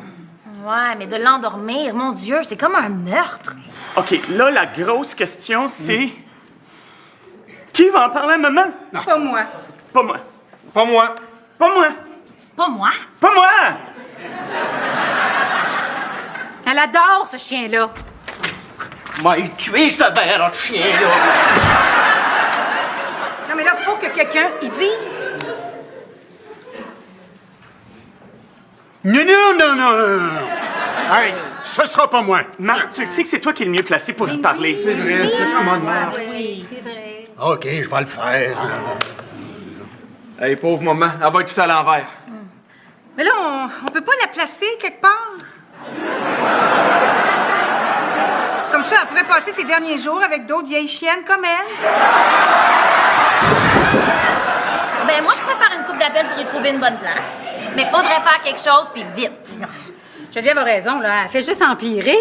Ouais, mais de l'endormir, mon Dieu, c'est comme un meurtre. OK, là, la grosse question, c'est... Qui va en parler à maman? Non. Pas moi. Pas moi. Pas moi. Pas moi. Pas moi. Pas moi! Elle adore ce chien-là. M'a tué, ce verre de chien-là. Non, mais là, faut que quelqu'un y dise. Non. Hey, ce sera pas moi. Marc, tu sais que c'est toi qui es le mieux placé pour y parler. C'est vrai, c'est moi. Oui, c'est vrai. OK, je vais le faire. Hey, pauvre maman, elle va être tout à l'envers. Mais là, on peut pas la placer quelque part? Comme ça, elle pourrait passer ses derniers jours avec d'autres vieilles chiennes comme elle. Ben, moi, je préfère une coupe d'appel pour y trouver une bonne place. Mais faudrait faire quelque chose, puis vite. Geneviève a raison, là. Elle fait juste empirer.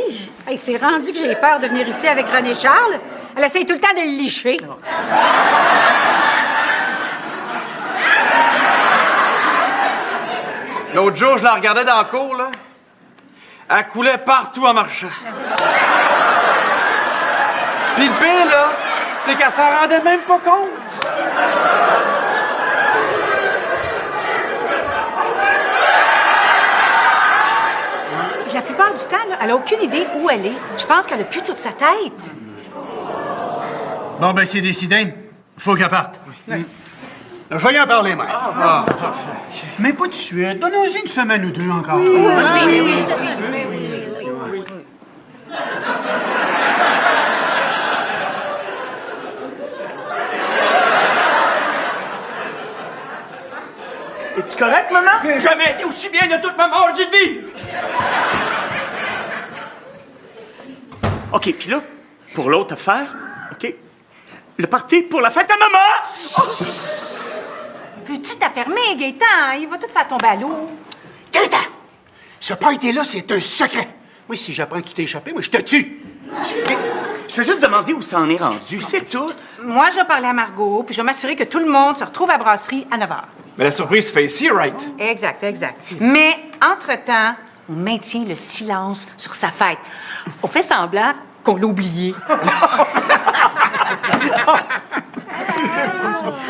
Hey, c'est rendu que j'ai peur de venir ici avec René Charles. Elle essaye tout le temps de le licher. L'autre jour, je la regardais dans la cour, là. Elle coulait partout en marchant. Puis le pire, là, c'est qu'elle s'en rendait même pas compte. La plupart du temps, là, elle a aucune idée où elle est. Je pense qu'elle a plus toute sa tête. Bon, ben, c'est décidé. Faut qu'elle parte. Je vais y en parler, mère. Mais pas tout de suite. Donnons-y une semaine ou deux encore. Oui. Es-tu correct, maman? J'ai jamais été aussi bien de toute ma maudite vie! OK, puis là, pour l'autre affaire, OK, le party pour la fête à maman! Peux-tu t'affermer, Gaétan? Il va tout faire tomber à l'eau. Gaétan! Ce party-là, c'est un secret. Oui, si j'apprends que tu t'es échappé, moi, je te tue. Je vais juste demander où ça en est rendu, c'est tout. Moi, je vais parler à Margot, puis je vais m'assurer que tout le monde se retrouve à la brasserie à 9 h. Mais la surprise se fait ici, right? Exact. Mais, entre-temps, on maintient le silence sur sa fête. On fait semblant qu'on l'a oublié.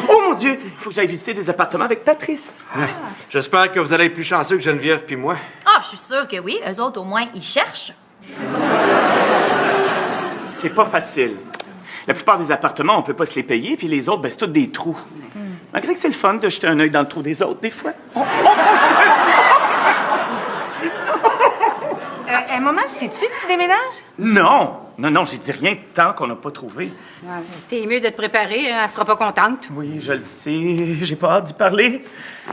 Oh mon Dieu, il faut que j'aille visiter des appartements avec Patrice. J'espère que vous allez être plus chanceux que Geneviève puis moi. Ah, je suis sûre que oui. Eux autres, au moins, ils cherchent. C'est pas facile. La plupart des appartements, on peut pas se les payer, puis les autres, ben, c'est tous des trous. Malgré que c'est le fun de jeter un œil dans le trou des autres, des fois. Maman, sais-tu que tu déménages? Non! Non, j'ai dit rien tant qu'on n'a pas trouvé. Ouais, t'es mieux de te préparer, hein, elle sera pas contente. Oui, je le sais. J'ai pas hâte d'y parler.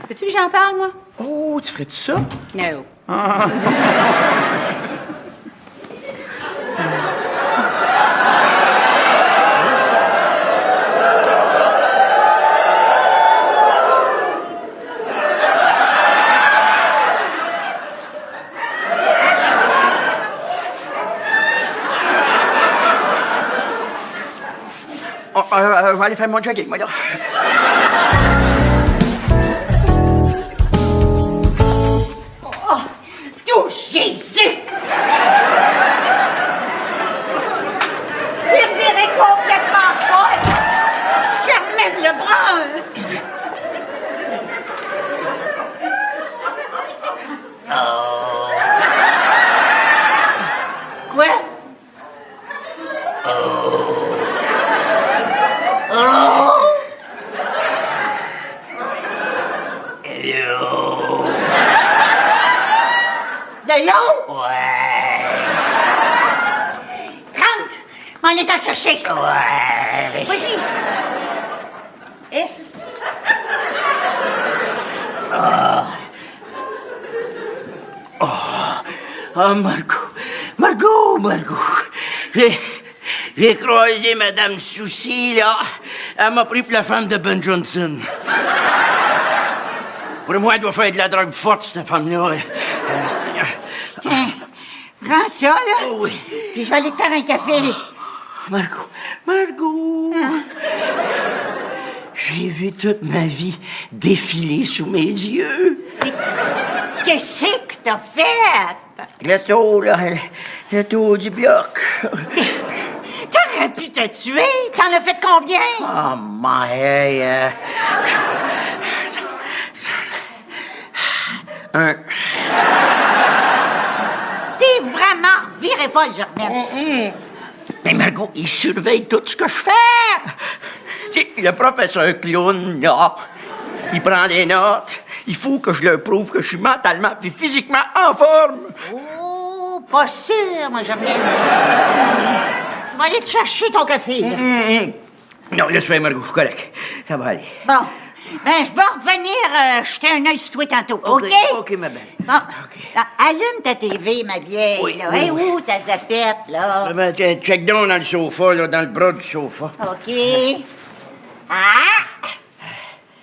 Veux-tu que j'en parle, moi? Oh, tu ferais-tu ça? Non. Ah. Je vais aller faire mon jogging, moi, là. Oh, tout Jésus! Il virait complètement folle! Germaine Lebrun! Oh. Quoi? Oh. Hello. De l'eau? Ouais. Rentre! On est à chercher. Ouais. Vas-y. Est. Margot. J'ai croisé Madame Souci, là. Elle m'a pris pour la femme de Ben Johnson. Pour moi, elle doit faire de la drogue forte, cette femme-là. Tiens, prends ça, là. Oh oui. Puis je vais aller te faire un café. Margot. Hein? J'ai vu toute ma vie défiler sous mes yeux. Qu'est-ce que t'as fait? Le taux, là, le taux du bloc. T'aurais pu te tuer. T'en as fait combien? Oh, my... Un... T'es vraiment viré folle, Germaine. Mais Margot, il surveille tout ce que je fais. Tu sais, le professeur Clown, là, il prend des notes. Il faut que je leur prouve que je suis mentalement et physiquement en forme. Oh, pas sûr, moi, Germaine. Je vais aller te chercher ton café. Non, laisse faire, Margot, je suis correct. Ça va aller. Bon. Ben, je vais revenir jeter un œil sur toi tantôt, OK? OK, ma belle. Bon. Là, allume ta TV, ma vieille. Oui, là. oui, Hey, oui. où ta zapette, là? Ben, check down dans le sofa, là, dans le bras du sofa. OK. Ah!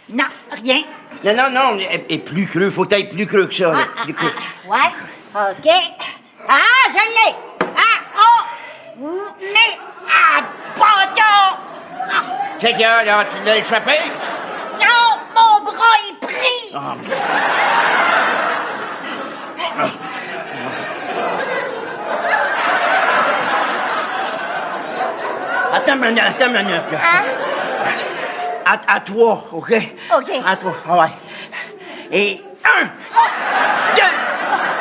Non, rien. Non, et plus creux, faut être plus creux que ça, là. Plus creux. Ouais, OK. Ah, je l'ai! Ah, oh! Mais, bâton! Check là, tu l'as échappé? Non, mon bras est pris! Ah. Attends une minute, là. À toi, OK? OK. À toi, ah ouais. Et 1, 2,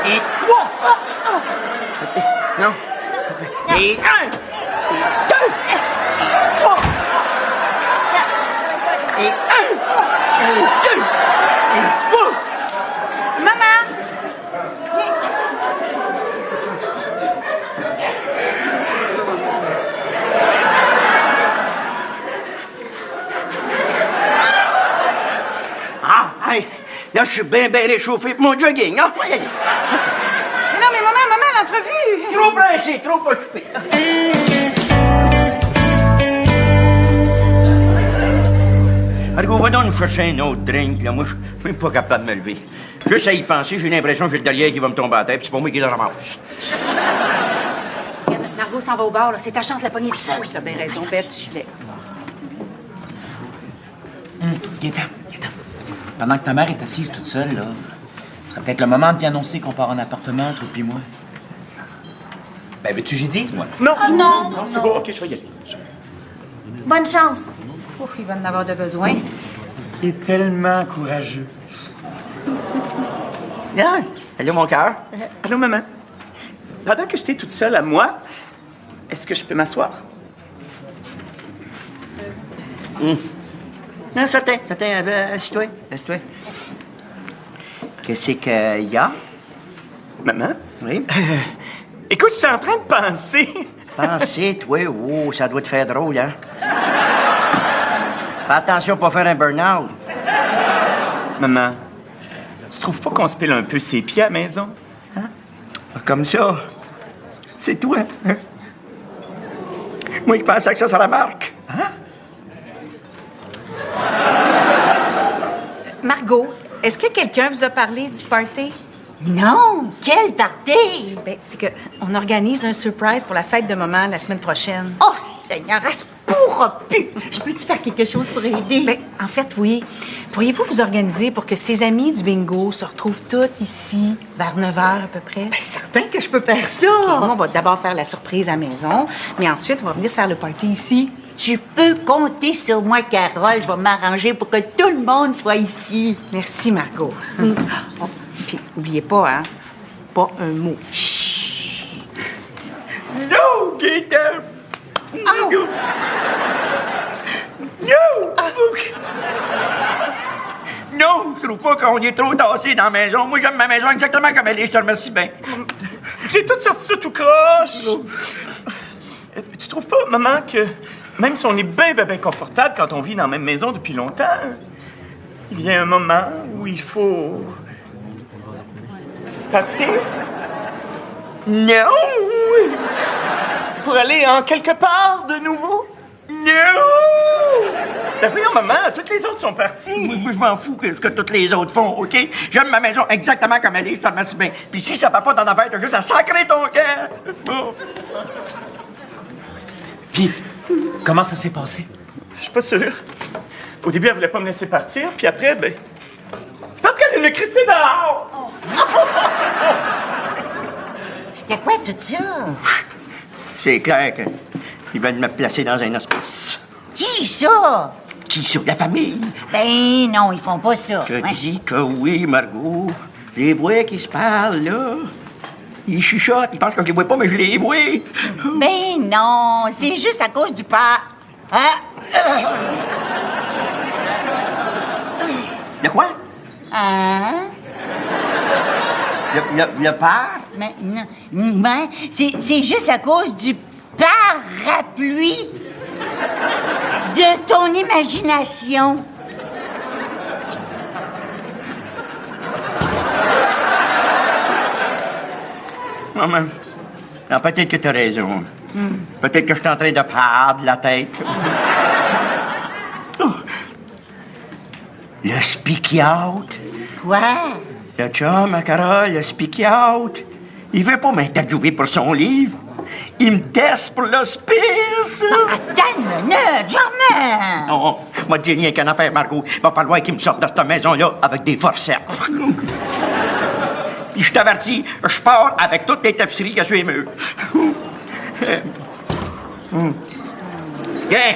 et 3. Non? OK. Et 1, et 2, et 3. Et 1, et 2, et 3. Maman! Ah, hey, là, je suis bien réchauffé pour mon jogging, hein? Mais non, mais maman, l'entrevue! Trop pressé, trop occupé. Margot, va donc nous chercher un autre drink, là. Moi, je suis même pas capable de me lever. Juste à y penser, j'ai l'impression que j'ai le derrière qui va me tomber à la tête, puis c'est pas moi qui le ramasse. Margot s'en va au bar, là. C'est ta chance de la pogner toute seule. Oui, t'as bien raison, bête. J'y vais. Gaétan. Pendant que ta mère est assise toute seule, là, ce serait peut-être le moment de t'y annoncer qu'on part en appartement, toi puis moi. Ben, veux-tu que j'y dise, moi? Non. Oh non. Non, c'est bon. OK, je vais y aller. Bonne chance. Ouf, il va en avoir de besoin. Il est tellement courageux. Allô, mon cœur? Allô, maman? pendant que j'étais toute seule à moi, est-ce que je peux m'asseoir? Non, certain. Assis-toi. Qu'est-ce qu'il y a? Maman? Oui? Écoute, je suis en train de penser. Pensez, toi, ça doit te faire drôle, hein? Fais attention pour faire un burn-out. Maman, tu trouves pas qu'on se pile un peu ses pieds à la maison? Comme ça. C'est toi, hein? Moi, je pensais que ça la marque. Margot, est-ce que quelqu'un vous a parlé du party? Non, quel party! Ben, c'est que on organise un surprise pour la fête de maman la semaine prochaine. Oh, Seigneur, elle se pourra plus! Je peux-tu faire quelque chose pour aider? Ben, en fait, oui. Pourriez-vous vous organiser pour que ses amis du bingo se retrouvent toutes ici, vers 9 h à peu près? Ben, certain que je peux faire ça! Okay, on va d'abord faire la surprise à la maison, mais ensuite, on va venir faire le party ici. Tu peux compter sur moi, Carole. Je vais m'arranger pour que tout le monde soit ici. Merci, Margot. Oh, puis, oubliez pas, hein? Pas un mot. No, Gator! No! Non, je trouve pas qu'on y est trop tassé dans la maison. Moi, j'aime ma maison exactement comme elle est. Je te remercie bien. J'ai tout sorti ça tout croche. Tu trouves pas, maman, que même si on est bien confortable quand on vit dans la même maison depuis longtemps, il y a un moment où il faut partir? Non! Pour aller en quelque part de nouveau? Non! Ben voyons, maman, toutes les autres sont parties. Moi, je m'en fous que ce que toutes les autres font, OK? J'aime ma maison exactement comme elle est, je te remercie bien. Puis si ça va pas dans affaire, t'as juste à sacrer ton cœur. Oh. Puis, comment ça s'est passé? Je suis pas sûr. Au début, elle voulait pas me laisser partir, puis après, ben... parce qu'elle me crissait dehors! C'était quoi tout ça? C'est clair qu'ils veulent me placer dans un hospice. Qui ça? Qui ça? La famille? Ben non, ils font pas ça. Je dis que oui, Margot. Je les vois qui se parlent, là. Ils chuchotent, ils pensent que je les vois pas, mais je les vois. Ben non, c'est juste à cause du père. Hein? De quoi? Hein? Le père? Mais non, ben, c'est juste à cause du parapluie de ton imagination. Maman, non, peut-être que t'as raison. Peut-être que je suis en train de perdre la tête. Oh. Le speak out. Quoi? Le chum à Carole, le speak out. Il veut pas m'interviewer pour son livre. Il me teste pour l'hospice. Attends une minute, jamais! Non, moi, dis rien qu'une affaire, Margot. Il va falloir qu'il me sorte de cette maison-là avec des forceps. Puis je t'avertis, je pars avec toutes les tapisseries qu'il y a sur les murs. Viens,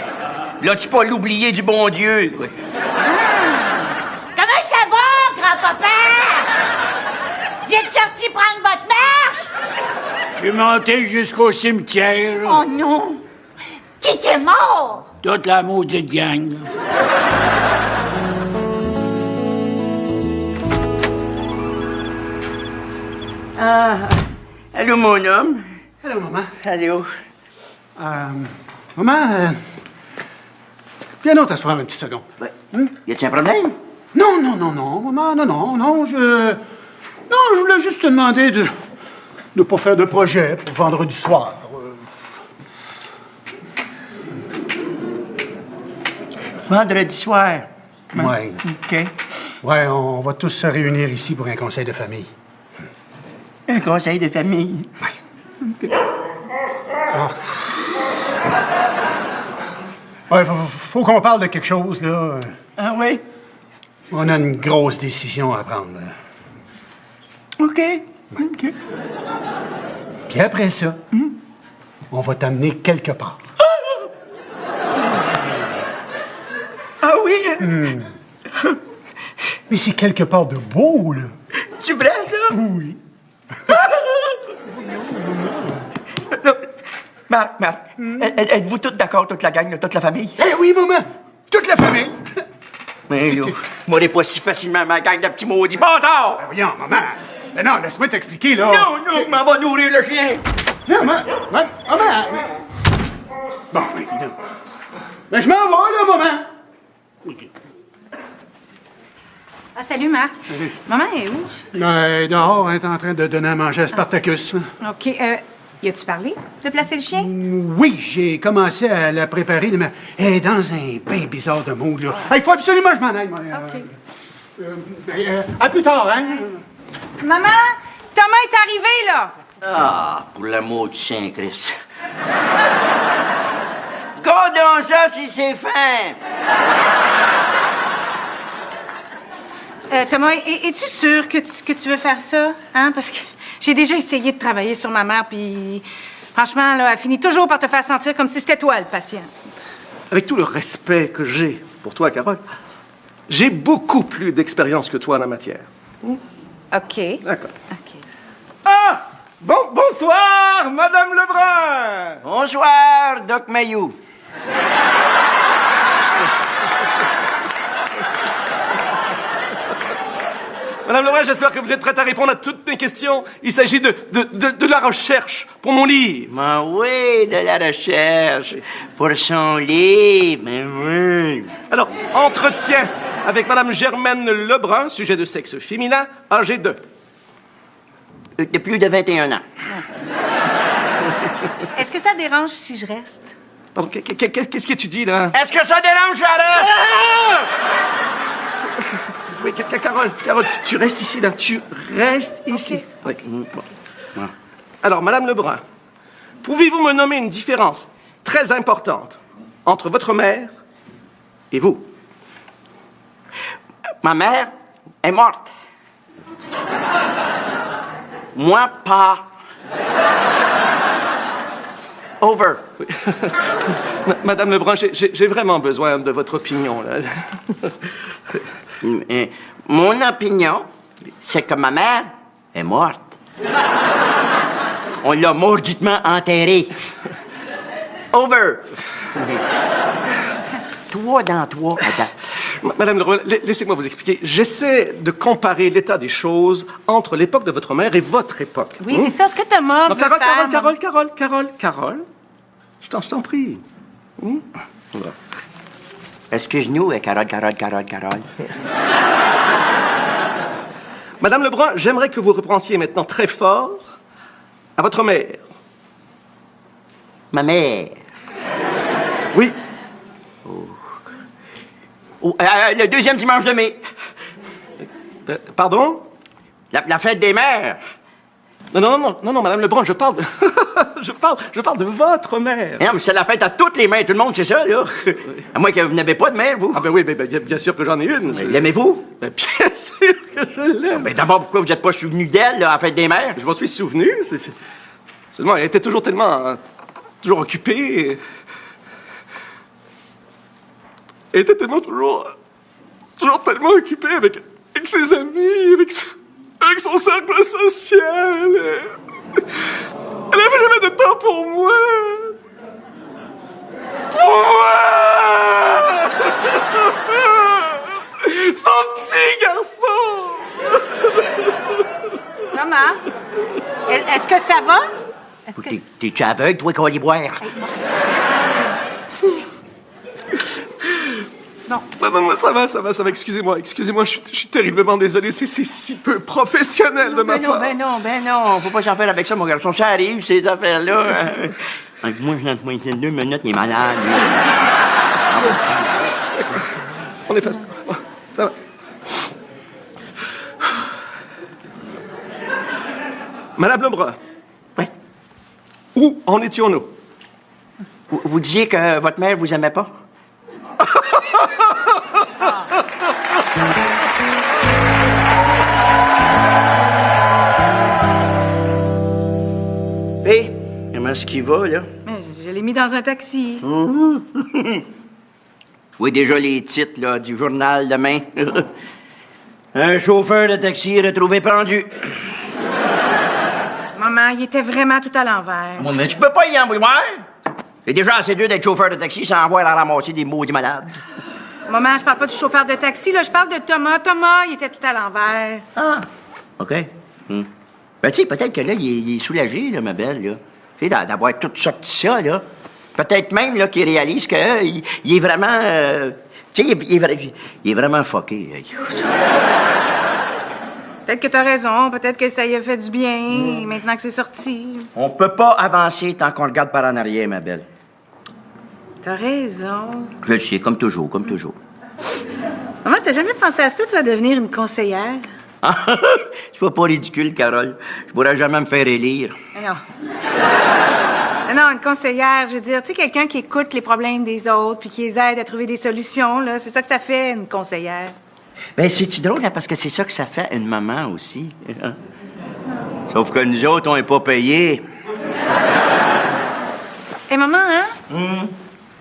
là-tu pas l'oublié du bon Dieu? Comment ça va, grand-papa? Vous êtes sortis prendre votre marche? Je suis monté jusqu'au cimetière. Oh non! Qui est mort? Toute la maudite gang. Ah, allô, mon homme. Allô, maman. Allô. Maman, viens donc t'asseoir une petite seconde. Ben, y a-t-il un problème? Non, maman, non, je voulais juste te demander de ne pas faire de projet pour vendredi soir. Vendredi soir. Oui. OK. Ouais, on va tous se réunir ici pour un conseil de famille. Un conseil de famille. Oui. Ouais, faut qu'on parle de quelque chose, là. Ah oui? On a une grosse décision à prendre. Là. OK. OK. Puis après ça, on va t'amener quelque part. Ah oui? Mais c'est quelque part de beau, là. Tu prends ça? Oui. Marc, êtes-vous tous d'accord, toute la gang, toute la famille? Eh oui, maman! Toute la famille! Mais là, m'aurais pas si facilement ma gang de petits maudits bâtards! Ben voyons, maman! Mais non, laisse-moi t'expliquer, là! Non, m'en va nourrir le chien! Non, maman! Bon, non. Ben, je m'en vais, là, maman! Ah, salut, Marc. Maman est où? Ben, dehors, elle est en train de donner à manger à Spartacus. là. OK. Y a-tu parlé de placer le chien? Oui, j'ai commencé à la préparer, mais elle est dans un bien bizarre de mood, là. Il faut absolument que je m'en aille, moi. OK. À plus tard, hein? Maman, Thomas est arrivé, là. Ah, pour l'amour du Saint-Christ. Condons ça si c'est fin! Thomas, es-tu sûr que tu veux faire ça? Hein? Parce que j'ai déjà essayé de travailler sur ma mère, puis franchement, là, elle finit toujours par te faire sentir comme si c'était toi le patient. Avec tout le respect que j'ai pour toi, Carole, j'ai beaucoup plus d'expérience que toi en la matière. OK. D'accord. OK. Ah! Bonsoir, Madame Lebrun! Bonsoir, Doc Mayou. Madame Lebrun, j'espère que vous êtes prête à répondre à toutes mes questions. Il s'agit de la recherche pour mon livre. Ben oui, de la recherche. Pour son livre, ben oui. Alors, entretien avec Madame Germaine Lebrun, sujet de sexe féminin, âgé de... De plus de 21 ans. Est-ce que ça dérange si je reste? Pardon, qu'est-ce que tu dis, là? Est-ce que ça dérange, Charles? Oui, Carole, tu restes ici, là. Tu restes ici. Oui. Bon. Alors, Madame Lebrun, pouvez-vous me nommer une différence très importante entre votre mère et vous? Ma mère est morte. Moi, pas. Over. Oui. Madame Lebrun, j'ai vraiment besoin de votre opinion, là. Mon opinion, c'est que ma mère est morte. On l'a mordutement enterrée. Over. Toi dans toi, à date. Madame Lebrun, laissez-moi vous expliquer. J'essaie de comparer l'état des choses entre l'époque de votre mère et votre époque. Oui, c'est ça. Ce que Thomas veut faire... Carole. Je t'en prie. Voilà. Excuse-nous, Carole. Madame Lebrun, j'aimerais que vous repensiez maintenant très fort à votre mère. Ma mère. Oui. Le deuxième dimanche de mai. Pardon? La fête des mères. Non, Madame Lebrun, je parle de... je parle de votre mère. Non, mais c'est la fête à toutes les mères, tout le monde, c'est ça, là. À moins que vous n'avez pas de mère, vous. Ah ben oui, bien sûr que j'en ai une. Mais l'aimez-vous? Ben, bien sûr que je l'aime. Mais d'abord, pourquoi vous n'êtes pas souvenu d'elle, là, à la fête des mères? Je m'en suis souvenu. Seulement, elle était toujours toujours occupée. Elle était toujours tellement occupée avec ses amis, avec son cercle social. Elle n'avait jamais de temps pour moi. Son petit garçon. Maman, est-ce que ça va? T'es-tu aveugle, toi, coliboire? Non. Non, ça va. Excusez-moi, je suis terriblement désolé. C'est si peu professionnel de ma part. Ben non. Faut pas s'en faire avec ça, mon garçon. Ça arrive, ces affaires-là. Moi, je n'en moins 2 minutes, il est malade. On est face. Ça va. Madame Lebrun. Oui. Où en étions-nous? Vous disiez que votre mère vous aimait pas? Hé, comment est-ce qu'il va, là? Mais je l'ai mis dans un taxi. Oui, déjà les titres, là, du journal demain. Un chauffeur de taxi retrouvé pendu. Maman, il était vraiment tout à l'envers. Bon, mais tu peux pas y en vouloir. C'est déjà assez dur d'être chauffeur de taxi sans avoir à ramasser des maudits malades. Maman, je parle pas du chauffeur de taxi, là, je parle de Thomas. Thomas, il était tout à l'envers. Ah, OK. Ben, tu sais, peut-être que là, il est soulagé, là, ma belle, là. Tu sais, d'avoir tout sorti ça, là. Peut-être même, là, qu'il réalise qu'il il est vraiment... tu sais, il est vraiment fucké. Peut-être que t'as raison, peut-être que ça y a fait du bien, maintenant que c'est sorti. On peut pas avancer tant qu'on regarde par en arrière, ma belle. T'as raison. Je le sais, comme toujours, comme toujours. Maman, t'as jamais pensé à ça, toi, devenir une conseillère? Sois pas ridicule, Carole. Je pourrais jamais me faire élire. Mais non. Mais non, une conseillère, je veux dire, tu sais, quelqu'un qui écoute les problèmes des autres puis qui les aide à trouver des solutions, là, c'est ça que ça fait, une conseillère. Ben, c'est-tu drôle, là, parce que c'est ça que ça fait une maman aussi. Sauf que nous autres, on n'est pas payés. Hé, maman, hein?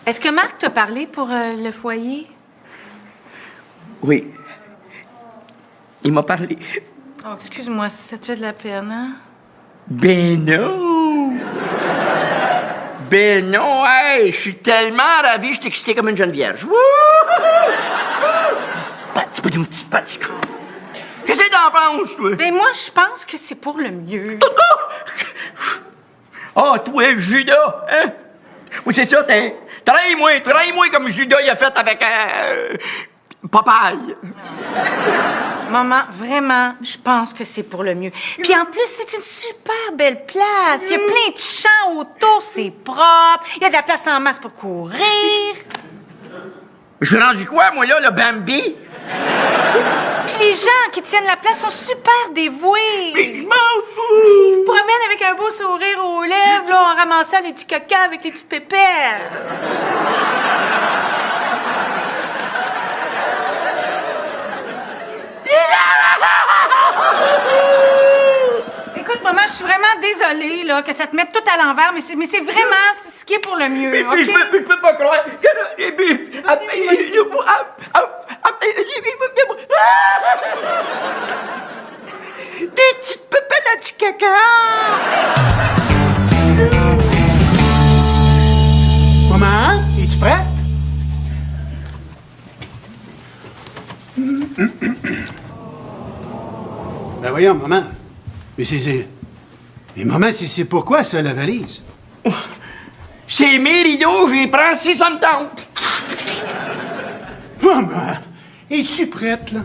Est-ce que Marc t'a parlé pour le foyer? Oui. Il m'a parlé. Oh, excuse-moi si ça te fait de la peine, hein? Ben non! Ben non, hey! Je suis tellement ravi, je suis excité comme une jeune vierge. Wouhou! Qu'est-ce que t'en penses, toi? Ben moi, je pense que c'est pour le mieux. Ah, toi, Judas, hein? Oui, c'est ça, trahis-moi comme Judas il a fait avec Popeye. Maman, vraiment, je pense que c'est pour le mieux. Puis en plus, c'est une super belle place. Il y a plein de champs autour, c'est propre. Il y a de la place en masse pour courir. Je suis rendu quoi, moi, là, le Bambi? Puis les gens qui tiennent la place sont super dévoués. Mais je m'en fous! Ils se promènent avec un beau sourire aux lèvres, là, en ramassant les petits caca avec les petites pépères. Écoute, maman, je suis vraiment désolée là, que ça te mette tout à l'envers, mais c'est vraiment ce qui est pour le mieux, OK? Mais je peux pas croire. Des petites pépettes à petit caca! Maman, es-tu prête? Ben voyons, maman. Mais c'est... Mais maman, c'est pourquoi ça, la valise? C'est mes rideaux, j'y prends 670. Maman, es-tu prête, là?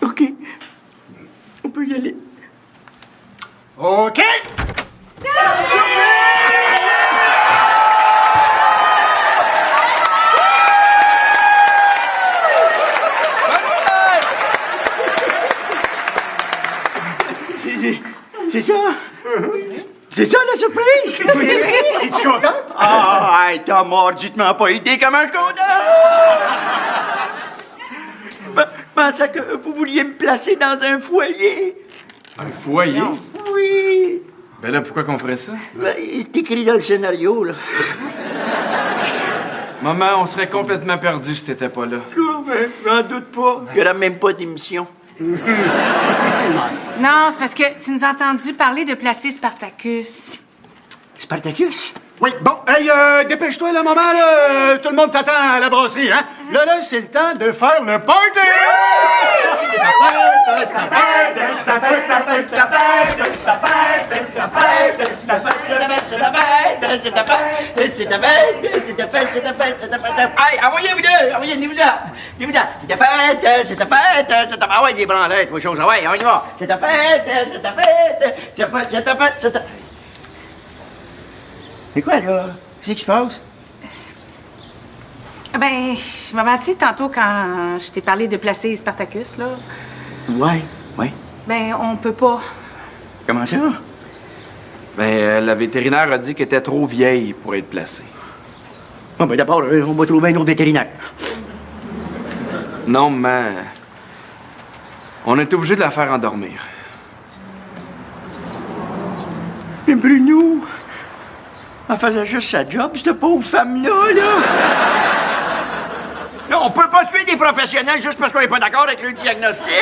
OK. On peut y aller. OK! C'est ça? C'est ça, la surprise? Oui. Es-tu contente? Ah, hey, t'as mordu, tu m'as pas idée comment je suis content! Je pensais que vous vouliez me placer dans un foyer. Un foyer? Oui. Ben là, pourquoi qu'on ferait ça? Ben, c'est écrit dans le scénario, là. Maman, on serait complètement perdus si t'étais pas là. J'en doute pas. Il n'y aura même pas d'émission. Non, c'est parce que tu nous as entendu parler de placer Spartacus. Spartacus? Oui, bon, hey, dépêche-toi, là, maman, là. Tout le monde t'attend à la brasserie, hein? Là, c'est le temps de faire le party! Hey, envoyez-vous deux! Venez-vous-en! C'est ta fête! Ah ouais, des branlettes, vos choses. Ouais, on y va! C'est ta fête! C'est quoi, là? Qu'est-ce qui se passe? Ben, maman, tu sais, tantôt, quand je t'ai parlé de placer Spartacus, là... Ouais. Ben, on peut pas. Comment ça? Ben, la vétérinaire a dit qu'elle était trop vieille pour être placée. Bon, ben d'abord, on va trouver un autre vétérinaire. Non, mais... On est obligé de la faire endormir. Mais Bruno... Elle faisait juste sa job, cette pauvre femme-là, là. Là, on peut pas tuer des professionnels juste parce qu'on n'est pas d'accord avec le diagnostic.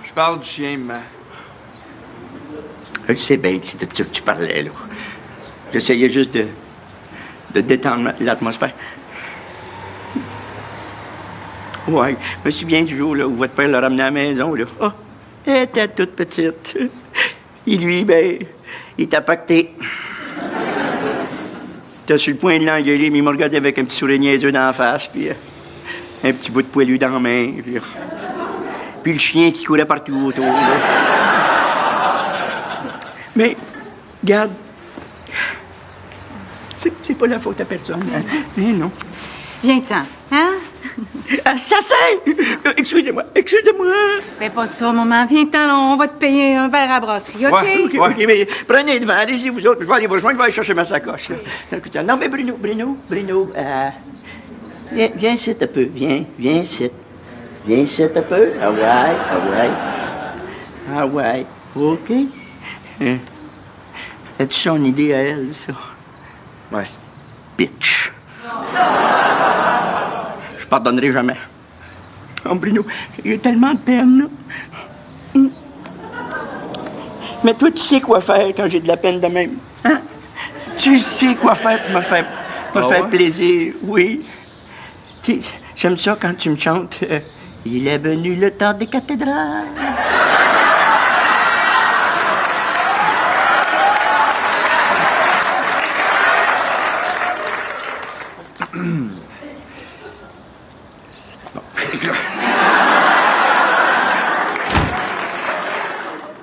Je Je parle du chien, maman. Je sais bien que c'est de ça que tu parlais, là. J'essayais juste de détendre l'atmosphère. Ouais, je me souviens du jour là, où votre père l'a ramené à la maison, là. Ah, elle était toute petite. Et lui, ben, il t'a pacté. T'as sur le point de l'engueuler, mais il m'a regardé avec un petit sourire niaiseux dans la face, puis un petit bout de poilu dans la main, puis le chien qui courait partout autour, là. Mais, regarde, c'est pas la faute à personne, hein? Mais non. Viens-t'en, hein? Assassin! Excusez-moi. Fais pas ça, maman. Viens-t'en, on va te payer un verre à la brasserie, OK? OK, mais prenez le vent, allez-y, vous autres. Je vais aller vous rejoindre, je vais aller chercher ma sacoche, là. Non, mais Bruno, viens ici un peu, viens ici. Viens ici un peu. Ah ouais, OK. C'est son idée à elle, ça? Ouais. Bitch. Je pardonnerai jamais. Oh, Bruno, j'ai tellement de peine, là. Mais toi, tu sais quoi faire quand j'ai de la peine de même. Hein? Tu sais quoi faire pour me faire plaisir, oui. Tu sais, j'aime ça quand tu me chantes Il est venu le temps des cathédrales.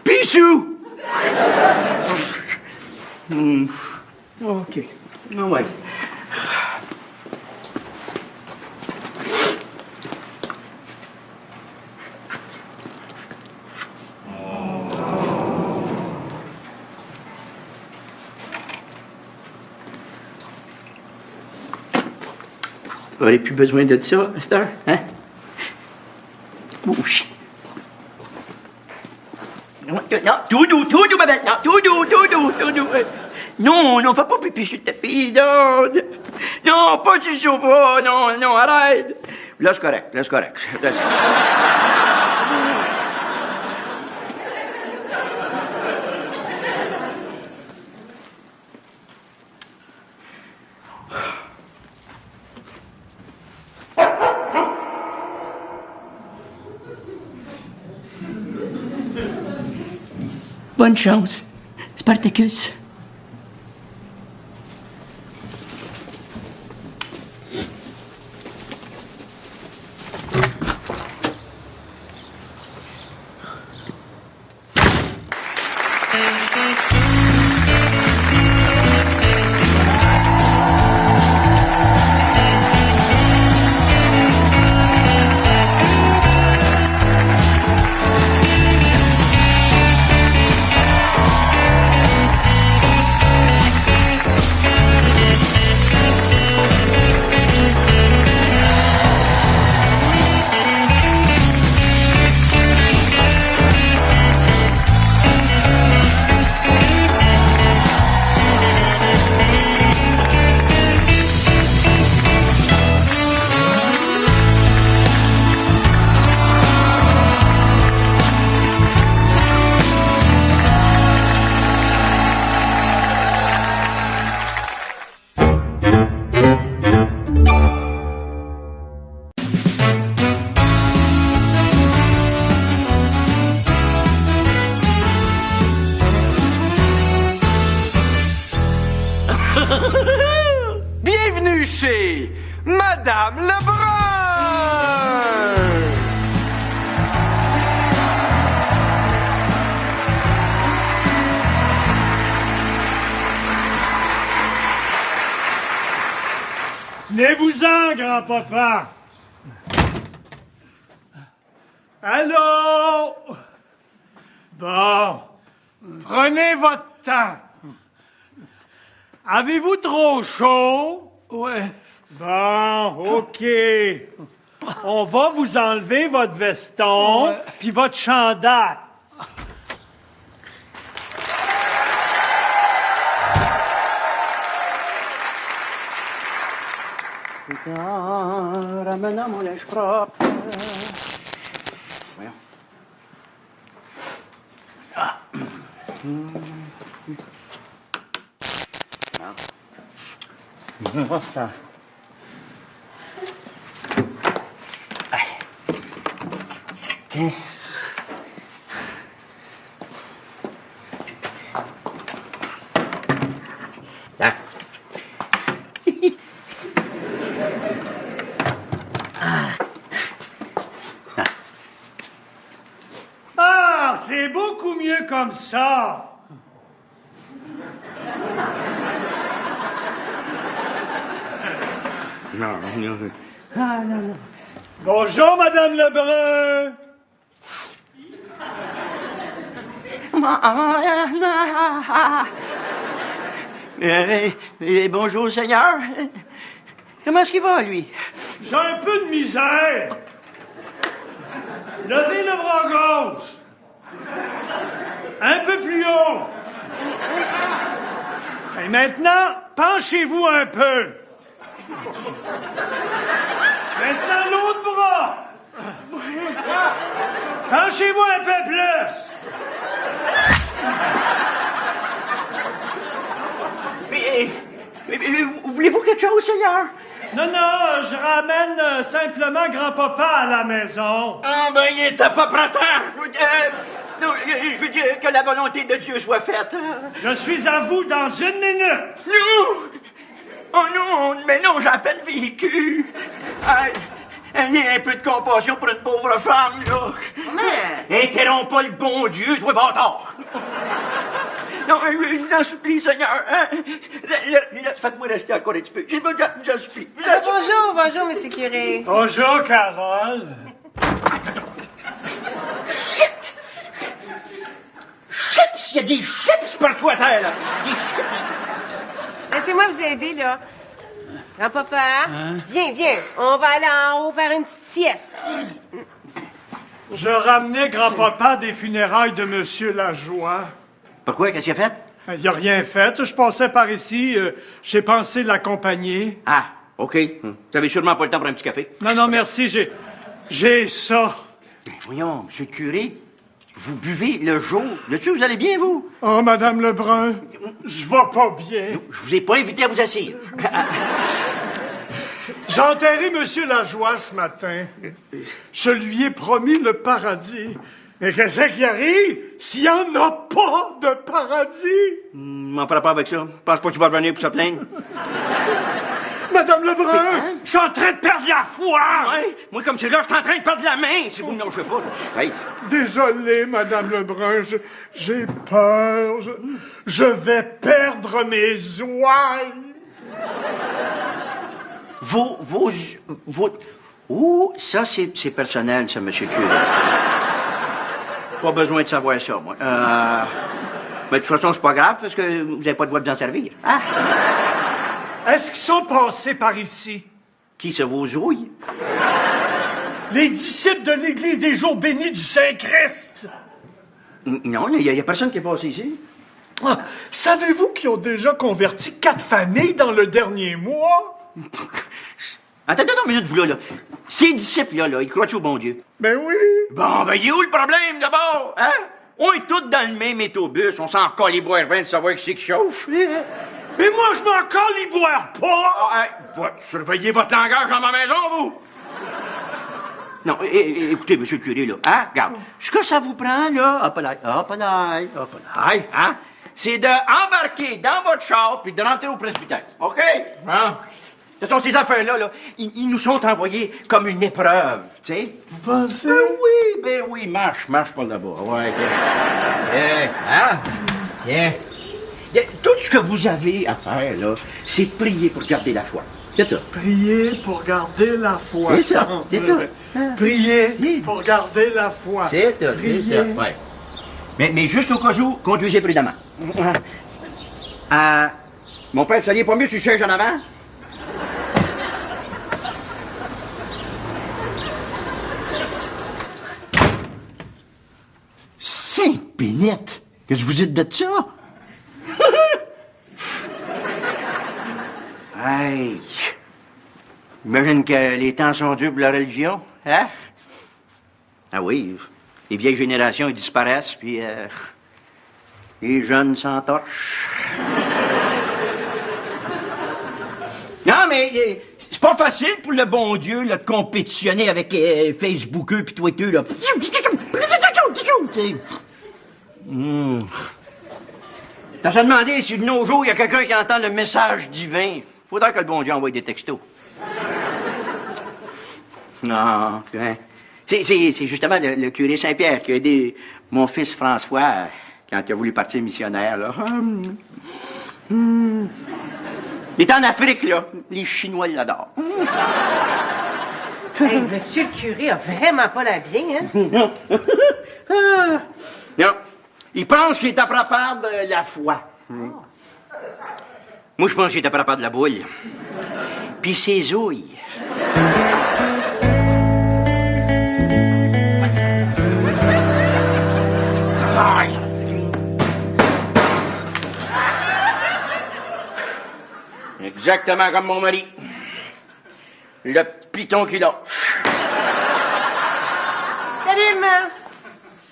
Pichou! OK. Ah ouais. Vous n'aurez plus besoin de ça à cette heure, hein? Bouche. Non, tout doux, ma belle. Non, tout doux. Non, fais pas pipi sur le tapis, non, pas sur le sofa, non, arrête. Là, c'est correct. Bonne chance, Spartacus. Bienvenue chez Madame Lebrun! Venez-vous-en, grand-papa! Allô? Bon, prenez votre temps. Avez-vous trop chaud? Ouais. Bon, OK. On va vous enlever votre veston puis votre chandail. Ramenant mon linge propre. Voyons. Tiens. Ah. Ah, c'est beaucoup mieux comme ça. Non, non. Ah, non, non. Bonjour, Madame Lebrun. Bonjour, Seigneur. Comment est-ce qu'il va, lui? J'ai un peu de misère. Levez le bras gauche. Un peu plus haut. Et maintenant, penchez-vous un peu. Maintenant, l'autre bras. Penchez-vous un peu plus. Mais voulez-vous quelque chose, Seigneur? Non, non, je ramène simplement grand-papa à la maison. Ah, ben, il était pas prêtant. Non, je veux dire que la volonté de Dieu soit faite. Je suis à vous dans 1 minute. Non! Oh non, mais non, j'ai à peine vécu. Il y a un peu de compassion pour une pauvre femme, là. Mais... Interromps pas le bon Dieu, toi, bâtard. Non, je vous en supplie, Seigneur. Hein? Faites-moi rester encore un petit peu. Je vous en supplie. Bonjour, monsieur curé. Bonjour, Carole. Shit! Chips! Il y a des chips partout à terre, là. Des chips. Laissez-moi vous aider, là. Grand-papa, viens. On va aller en haut faire une petite sieste. Je ramenais grand-papa des funérailles de monsieur Lajoie. Pourquoi? Qu'est-ce qu'il a fait? Il a rien fait. Je passais par ici. J'ai pensé l'accompagner. Ah, OK. Vous avez sûrement pas le temps pour un petit café. Non, merci. J'ai ça. Ben, voyons, monsieur le curé, vous buvez le jour. Là-dessus, vous allez bien, vous? Oh, Madame Lebrun, je vais pas bien. Je vous ai pas invité à vous asseoir. J'ai enterré monsieur Lajoie ce matin. Je lui ai promis le paradis. Mais qu'est-ce qui arrive s'il n'y en a pas de paradis? M'en parle pas avec ça. Je pense pas qu'il va revenir pour se plaindre. Madame Lebrun, je suis en train de perdre la foi! Ouais, moi, comme c'est là, je suis en train de perdre la main. Si vous ne lâchez pas. Hey. Désolé, Madame Lebrun, j'ai peur. Je vais perdre mes ouailles. Vos... Oh, ça, c'est personnel, ça, monsieur le curé. Pas besoin de savoir ça, moi. Mais de toute façon, c'est pas grave, parce que vous n'avez pas le droit de vous en servir. Ah. Est-ce qu'ils sont passés par ici? Qui, ça, vos ouilles? Les disciples de l'Église des jours bénis du Saint-Christ. Non, il n'y a personne qui est passé ici. Ah, savez-vous qu'ils ont déjà converti 4 familles dans le dernier mois? Attends une minute, vous là. Ces disciples-là, ils croient-tu au bon Dieu? Ben oui. Bon, ben, il est où le problème, d'abord? Hein? On est tous dans le même autobus. On s'en colle les boire bien de savoir qui c'est qui chauffe. Mais moi, je m'en caliboire pas! Surveillez votre langage dans ma maison, vous! Non, écoutez, monsieur le curé, là, hein, regarde, ce que ça vous prend, là, hop là, hein, c'est d'embarquer dans votre char puis de rentrer au presbytère, OK? Hein? Ce sont ces affaires-là, là, ils nous sont envoyés comme une épreuve, tu sais? Vous pensez? Ben oui, marche par là-bas, ouais, hein? Tiens. Tout ce que vous avez à faire, là, c'est prier pour garder la foi. C'est ça. Prier pour garder la foi. C'est ça, c'est tout. Prier pour garder la foi. C'est tout, c'est ça, ouais. Mais juste au cas où, conduisez prudemment. Mon père, vous seriez pas mieux sur le siège en avant? Sainte-Bénite! Qu'est-ce que vous dites de ça? Hey! J'imagine que les temps sont durs pour la religion, hein? Ah oui, les vieilles générations, ils disparaissent, puis Les jeunes s'entorchent. Non, mais c'est pas facile pour le bon Dieu là, de compétitionner avec Facebookeux puis Twitter. Là. T'as se demandé si de nos jours, il y a quelqu'un qui entend le message divin. Faudrait que le bon Dieu envoie des textos. Non, hein. C'est justement le curé Saint-Pierre qui a aidé mon fils François quand il a voulu partir missionnaire, là. Il est en Afrique, là. Les Chinois l'adorent. Hey, monsieur le curé a vraiment pas la bien, hein? Non. Il pense qu'il est à propos de la foi. Moi, je pense qu'il est à propos de la boule. Puis ses ouilles. Aïe! Exactement comme mon mari. Le piton qu'il a. Salut, maman!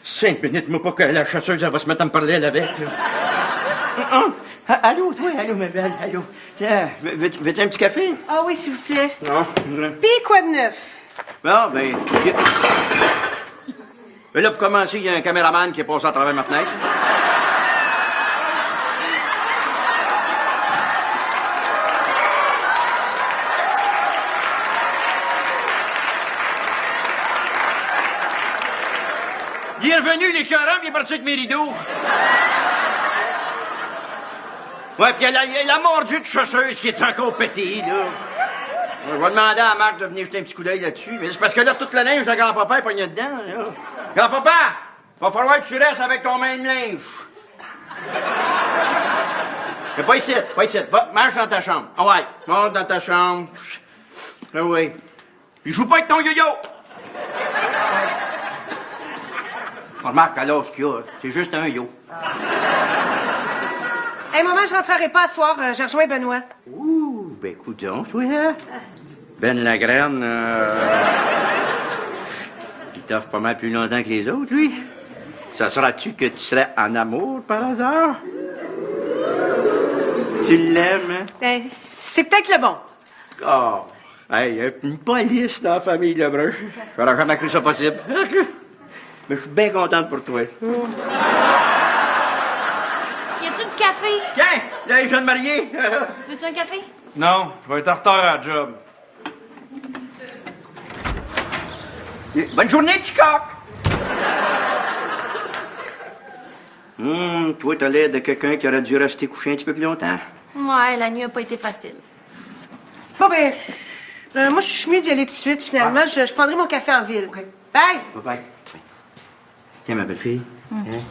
5 minutes, moi, pas que la chasseuse, elle va se mettre à me parler, elle, avec. Allô, toi, allô, ma belle, allô. Tiens, veux-tu un petit café? Ah oui, s'il vous plaît. Non. Pis quoi de neuf? Bon, ben... Là, pour commencer, il y a un caméraman qui est passé à travers ma fenêtre. Il est revenu, les carambes, il est parti avec mes rideaux. Ouais, puis il y a la mordue de chasseuse qui est encore pétée, là. Je vais demander à Marc de venir jeter un petit coup d'œil là-dessus. Mais c'est parce que là, toute la linge de grand-papa est pognée dedans, là. Grand-papa, va falloir que tu restes avec ton main de linge. Mais pas ici, pas ici. Va, marche dans ta chambre. Ah ouais, monte dans ta chambre. Ah ouais. Il joue pas avec ton yo-yo. Remarque, à l'âge qu'il a, c'est juste un yo. Hey, maman, je rentrerai pas à soir. J'ai rejoint Benoît. Ouh, ben écoute donc, toi, hein? Ben Lagraine, il t'offre pas mal plus longtemps que les autres, lui. Ça sera-tu que tu serais en amour, par hasard? Tu l'aimes, hein? Ben, c'est peut-être le bon. Oh, hey, une police dans la famille Lebrun. J'aurais jamais cru ça possible. Mais je suis bien contente pour toi. Y a-tu du café? Tiens, là, je viens de marier. Tu veux-tu un café? Non, je vais être en retard à la job. Bonne journée, petit coq! Toi, t'as l'air de quelqu'un qui aurait dû rester couché un petit peu plus longtemps. Ouais, la nuit a pas été facile. Bon, ben, moi, je suis mieux d'y aller tout de suite, finalement. Je prendrai mon café en ville. Okay. Bye! Bye-bye. Tiens, ma belle-fille. Hein?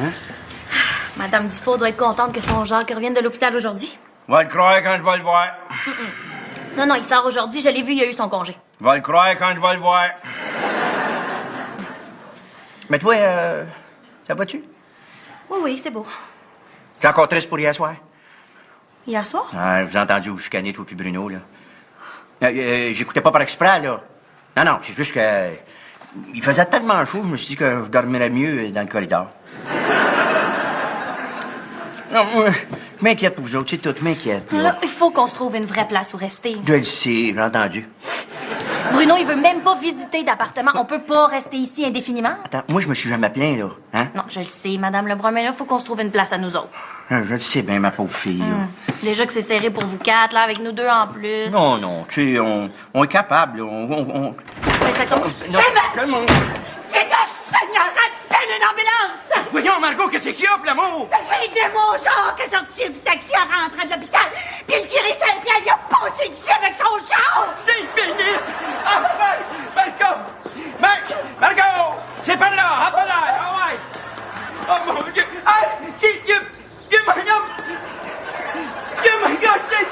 Hein? Madame Dufault doit être contente que son Jacques revienne de l'hôpital aujourd'hui. Va le croire quand je vais le voir. Non, il sort aujourd'hui. Je l'ai vu, il a eu son congé. Va le croire quand je vais le voir. Mais toi, ça va-tu? Oui, c'est beau. T'es encore triste pour hier soir? Hier soir? Ah, vous avez entendu vous chicaner, toi puis Bruno, là. J'écoutais pas par exprès, là. Non, c'est juste que... Il faisait tellement chaud, je me suis dit que je dormirais mieux dans le corridor. Non, moi, je m'inquiète pour vous autres, c'est tout, je m'inquiète. Là, il faut qu'on se trouve une vraie place où rester. Je le sais, j'ai entendu. Bruno, il veut même pas visiter d'appartement. On peut pas rester ici indéfiniment. Attends, moi, je me suis jamais plaint, là. Hein? Non, je le sais, Madame Lebrun, mais là, il faut qu'on se trouve une place à nous autres. Je le sais bien, ma pauvre fille, là. Déjà que c'est serré pour vous quatre, là, avec nous deux en plus. Non, tu sais, on est capable, là. Mais ça commence... Comment? Fais de Seigneur, appelle une ambulance! Voyons, Margot, qu'est-ce qu'il y a, pour l'amour? J'ai de mon genre que sortir du taxi en rentrant de l'hôpital, puis le curé Saint-Pierre, il a passé dessus avec son char! 5 minutes! Ah, Margot! Margot! C'est par là! Ah, par là! Ah, ouais! Oh, mon Dieu! Ah, c'est... You my God! You my God! C'est...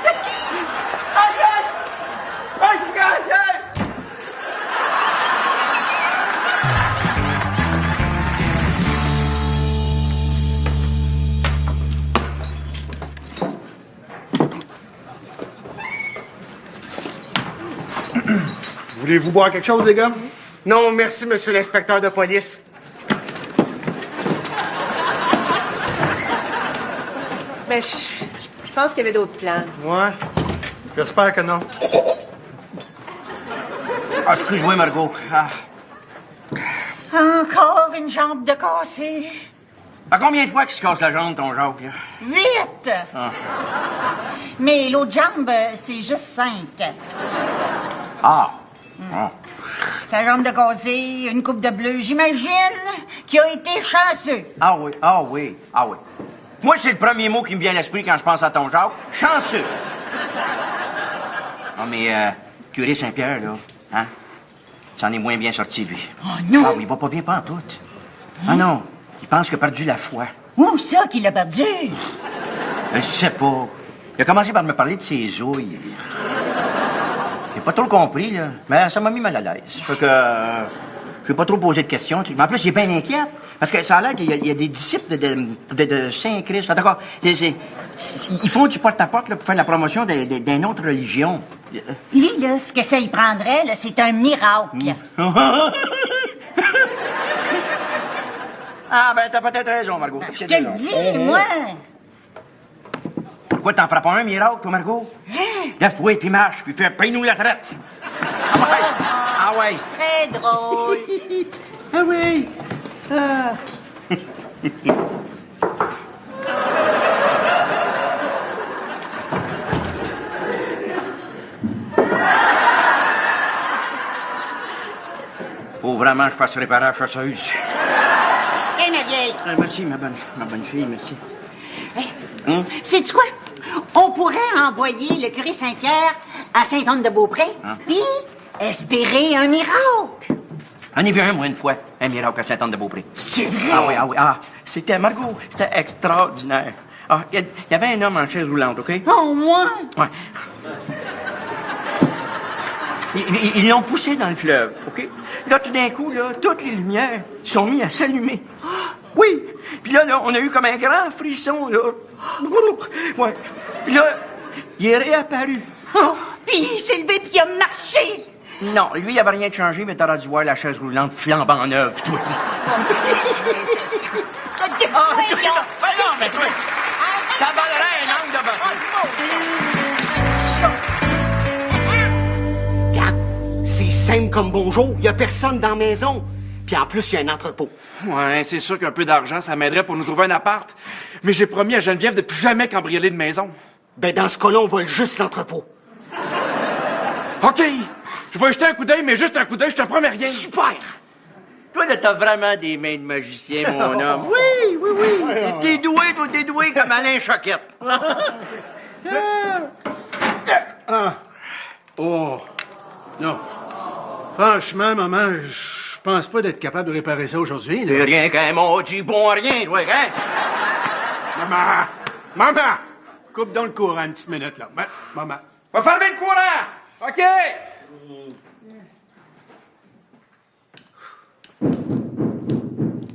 Aïe, aïe! Aïe, aïe, aïe! Voulez-vous boire quelque chose, les gars? Non, merci, monsieur l'inspecteur de police. Mais je pense qu'il y avait d'autres plans. Ouais. J'espère que non. Ah, excuse-moi, Margot. Ah. Encore une jambe de cassée. À combien de fois qu'il se casse la jambe, ton Jacques, là? 8! Ah. Mais l'autre jambe, c'est juste 5. Ah. Ah. Sa jambe de cassée, une coupe de bleu, j'imagine qu'il a été chanceux. Ah oui, ah oui, ah oui. Moi, c'est le premier mot qui me vient à l'esprit quand je pense à ton Jacques. Chanceux. Ah, mais, curé Saint-Pierre, là, hein? Ça en est moins bien sorti, lui. Oh non! Ah oui, il va pas bien pas en tout. Ah non, il pense qu'il a perdu la foi. Où ça qu'il a perdu? Je sais pas. Il a commencé par me parler de ses ouilles. J'ai pas trop compris, là. Mais ça m'a mis mal à l'aise. Fait que... je vais pas trop poser de questions. Mais en plus, il est bien inquiet. Parce que ça a l'air qu'il y a des disciples de Saint-Christ. D'accord? Ils font du porte-à-porte là, pour faire la promotion d'une autre religion. Lui, là, ce que ça y prendrait, là, c'est un miracle. Ah, ben, t'as peut-être raison, Margot. Je te le dis, moi. Pourquoi t'en feras pas un miracle, toi, Margot? Lève-toi, puis marche, puis paye-nous la traite. Ah ouais. Très drôle. Ah oui. Ah. Faut vraiment que je fasse réparer la chasseuse. Hé, ma vieille. Merci, ma bonne fille, merci. Sais-tu quoi? On pourrait envoyer le curé Saint-Pierre à Sainte-Anne-de-Beaupré, puis espérer un miracle. J'en ai vu un, moi, une fois, un miracle à Sainte-Anne-de-Beaupré. C'est vrai? Ah oui, ah oui, ah. C'était, Margot, c'était extraordinaire. Ah, il y avait un homme en chaise roulante, OK? Oh, moi? Ouais. Ils l'ont poussé dans le fleuve, OK? Là, tout d'un coup, là, toutes les lumières sont mises à s'allumer. Oui! Puis là, on a eu comme un grand frisson, là. Ouais. Puis là, il est réapparu. Oh, puis il s'est levé puis il a marché. Non, lui, il avait rien de changé, mais t'aurais dû voir la chaise roulante flambant neuve, toi. Non, mais toi, t'abannerais un angle de bateau. Regarde, c'est simple comme bonjour. Il y a personne dans la maison. Puis en plus, il y a un entrepôt. Ouais, c'est sûr qu'un peu d'argent, ça m'aiderait pour nous trouver un appart. Mais j'ai promis à Geneviève de plus jamais cambrioler de maison. Ben, dans ce cas-là, on vole juste l'entrepôt. OK! Je vais jeter un coup d'œil, mais juste un coup d'œil, je te promets rien. Super! Toi, là, t'as vraiment des mains de magicien, mon homme. Oui, oui, oui. T'es doué, toi, t'es doué comme Alain Choquette. Oh, non. Franchement, maman, je pense pas d'être capable de réparer ça aujourd'hui. T'es rien qu'un maudit bon à rien, toi, hein? Maman! Coupe donc le courant une petite minute, là. Maman. Va fermer le courant! OK!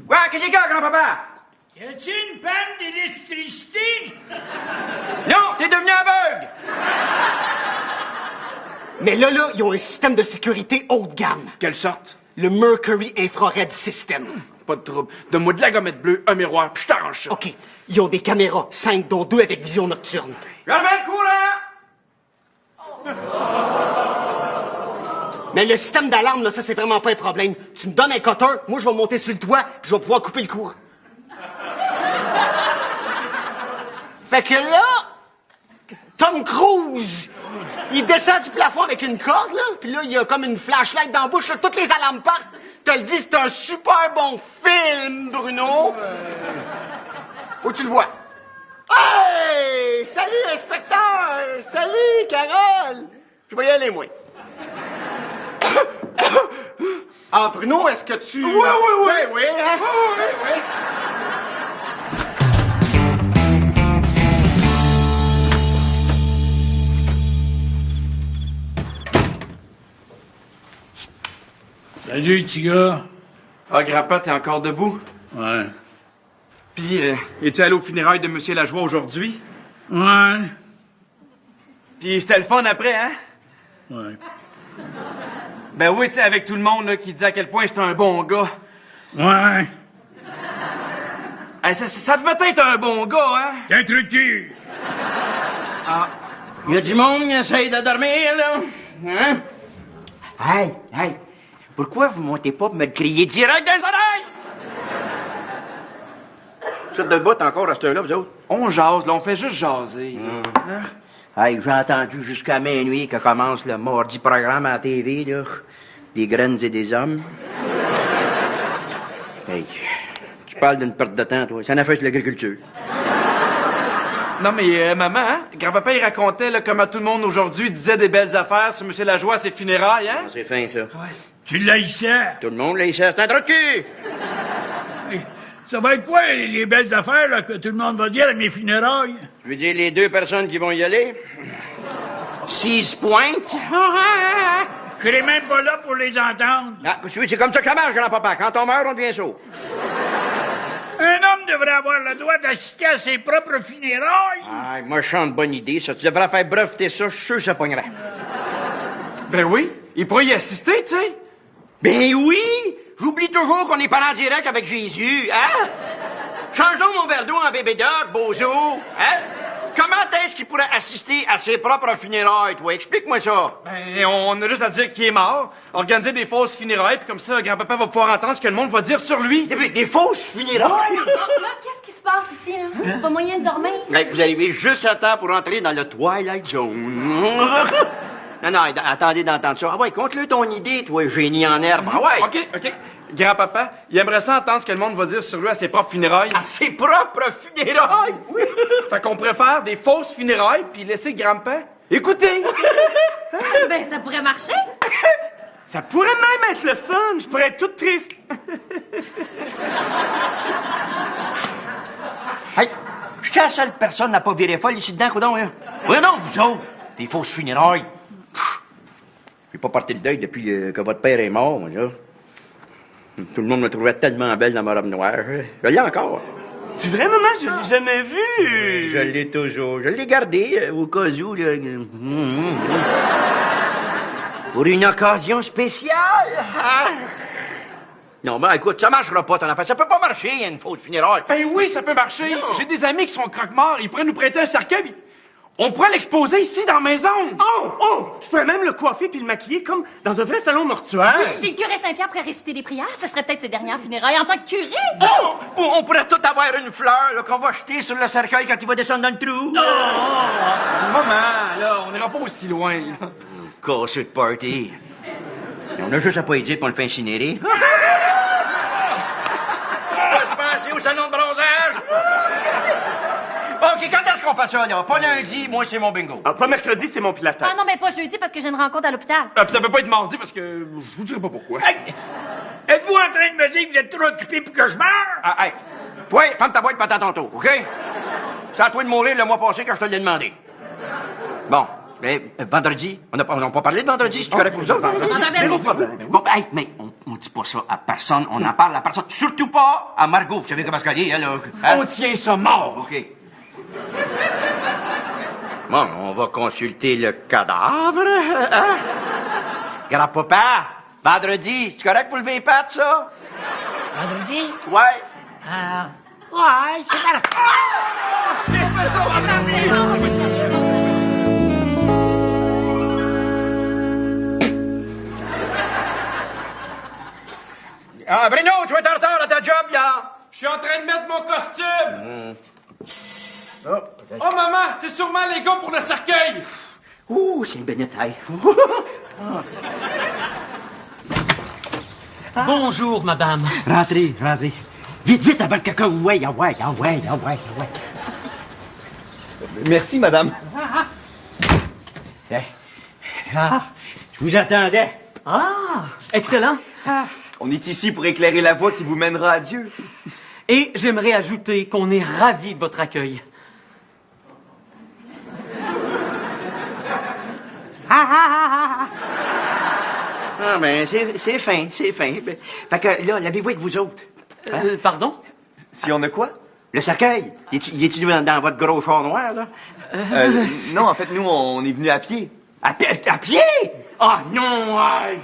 Ouais, qu'est-ce qu'il y a, grand-papa? Y a-t-il une panne d'électricité? Non, t'es devenu aveugle! Mais là, ils ont un système de sécurité haut de gamme. Quelle sorte? Le Mercury Infrared System. Pas de trouble. Donne-moi de la gommette bleue, un miroir, puis je t'arrange ça. OK. Ils ont des caméras, 5, dont 2 avec vision nocturne. Fermez le courant! Mais le système d'alarme, là, ça, c'est vraiment pas un problème. Tu me donnes un cutter, moi, je vais monter sur le toit, puis je vais pouvoir couper le courant. Fait que là, Tom Cruise, il descend du plafond avec une corde, là, puis là, il y a comme une flashlight dans la bouche, là, toutes les alarmes partent. Je te le dis, c'est un super bon film, Bruno. Où tu le vois? Hey! Salut, inspecteur! Salut, Carole! Je vais y aller, moi. Ah, Bruno, est-ce que tu... Oui, oui, oui. Ben oui, hein? Oui, oui. Salut, petit gars. Ah, grand-père, t'es encore debout? Ouais. Puis, es-tu allé au funérailles de Monsieur Lajoie aujourd'hui? Ouais. Puis c'était le fun après, hein? Ouais. Ben oui, tu sais, avec tout le monde là, qui disait à quel point j'étais un bon gars. Ouais. Hey, ça devait être un bon gars, hein? T'es un truc de cul. Il y a du monde qui essaye de dormir, là. Hein? Hey! Pourquoi vous montez pas pour me le crier direct dans les oreilles? Vous êtes debout encore à cette heure-là, vous autres? On jase, là, on fait juste jaser. Hey, j'ai entendu jusqu'à minuit que commence le mardi programme à la TV, là. Des graines et des hommes. Hey, tu parles d'une perte de temps, toi. Ça en a fait sur l'agriculture. Non, mais maman, hein? Grand-papa, il racontait là, comment tout le monde aujourd'hui disait des belles affaires sur M. Lajoie à ses funérailles, hein? C'est fin, ça. Ouais. Tu l'haïssais. Tout le monde l'haïssait. C'est un truc de cul! Hey, ça va être quoi, les belles affaires là, que tout le monde va dire à mes funérailles? Je veux dire, les 2 personnes qui vont y aller. 6 pointes. Je serai même pas là pour les entendre. Ah, c'est comme ça que ça marche, grand-papa. Quand on meurt, on devient sourd. Un homme devrait avoir le droit d'assister à ses propres funérailles. Ah, moi, je chante bonne idée, ça. Tu devrais faire breveter ça, je suis sûr que ça pognerait. Ben oui, il pourrait y assister, tu sais. Ben oui! J'oublie toujours qu'on est parents direct avec Jésus, hein? Change donc mon verre d'eau en bébé doc, bozo, hein? Comment est-ce qu'il pourrait assister à ses propres funérailles, toi? Explique-moi ça. Ben, on a juste à dire qu'il est mort, organiser des fausses funérailles, puis comme ça, grand-papa va pouvoir entendre ce que le monde va dire sur lui. Des fausses funérailles? Là, qu'est-ce qui se passe ici, là? Pas moyen de dormir? Hey, vous arrivez juste à temps pour entrer dans le Twilight Zone. Non, attendez d'entendre ça. Ah ouais, conte-le ton idée, toi, génie en herbe. Ah ouais. OK. Grand-papa, il aimerait ça entendre ce que le monde va dire sur lui à ses propres funérailles. À ses propres funérailles? Oui. Fait qu'on préfère des fausses funérailles puis laisser grand-père écouter. Ben, ça pourrait marcher. Ça pourrait même être le fun. Je pourrais être toute triste. Hey, je suis la seule personne à pas virer folle ici dedans, coudonc, là. Oui, non, vous autres, des fausses funérailles. J'ai pas porté le deuil depuis que votre père est mort, moi, là. Tout le monde me trouvait tellement belle dans ma robe noire. Je l'ai encore. Tu vrai, maman? Je l'ai jamais vu. Je l'ai toujours. Je l'ai gardé au cas où, là. Pour une occasion spéciale. Hein? Non, ben écoute, ça marchera pas, ton affaire. Ça peut pas marcher, une fausse funéraille. Ben oui, ça peut marcher. J'ai des amis qui sont croque-morts. Ils pourraient nous prêter un cercueil. On pourrait l'exposer ici dans la maison. Oh! Je pourrais même le coiffer puis le maquiller comme dans un vrai salon mortuaire. Puis le curé Saint-Pierre pourrait réciter des prières. Ce serait peut-être ses dernières funérailles en tant que curé. Oh! On pourrait tout avoir une fleur là, qu'on va jeter sur le cercueil quand il va descendre dans le trou. Maman, là, on n'ira pas aussi loin. Cassé de party. On a juste à pas y dire qu'on le fait incinérer. On va se passer au salon de bronzage. OK, quand est-ce qu'on fait ça, là? Pas lundi, moi, c'est mon bingo. Pas mercredi, c'est mon pilates. Ah non, mais pas jeudi parce que j'ai une rencontre à l'hôpital. Puis ça peut pas être mardi parce que je vous dirai pas pourquoi. Hey, êtes-vous en train de me dire que vous êtes trop occupé pour que je meure? Ah, hey. Oui, ferme ta boîte et t'attends ton tour, OK? C'est à toi de mourir le mois passé quand je te l'ai demandé. Bon, mais vendredi, on n'a pas parlé de vendredi, c'est correct pour vous autres? Vendredi. Bon, hey, mais on dit pas ça à personne, on n'en parle à personne. Surtout pas à Margot, vous savez comment elle est, elle. Hein? On tient ça mort. OK. Bon, on va consulter le cadavre, hein? Grand-papa, vendredi, c'est correct pour lever les pattes, ça? Vendredi? Ouais. Ouais, c'est Ah, Bruno, tu vas être en retard à ta job, là? Je suis en train de mettre mon costume. Oh, maman, c'est sûrement les gars pour le cercueil. Ouh, c'est une bénétaille. Bonjour, madame. Rentrez. Vite, avant que quelqu'un vous voie. Ah ouais. Merci, madame. Je vous attendais. Ah, excellent. On est ici pour éclairer la voie qui vous mènera à Dieu. Et j'aimerais ajouter qu'on est ravis de votre accueil. Ah, ben, c'est fin. Fait que, là, l'avez-vous avec vous autres? Pardon? Si on a quoi? Le cercueil. Il est-tu dans votre gros char noir, là? Non, en fait, nous, on est venus à pied. À pied? Ah, non, ouais.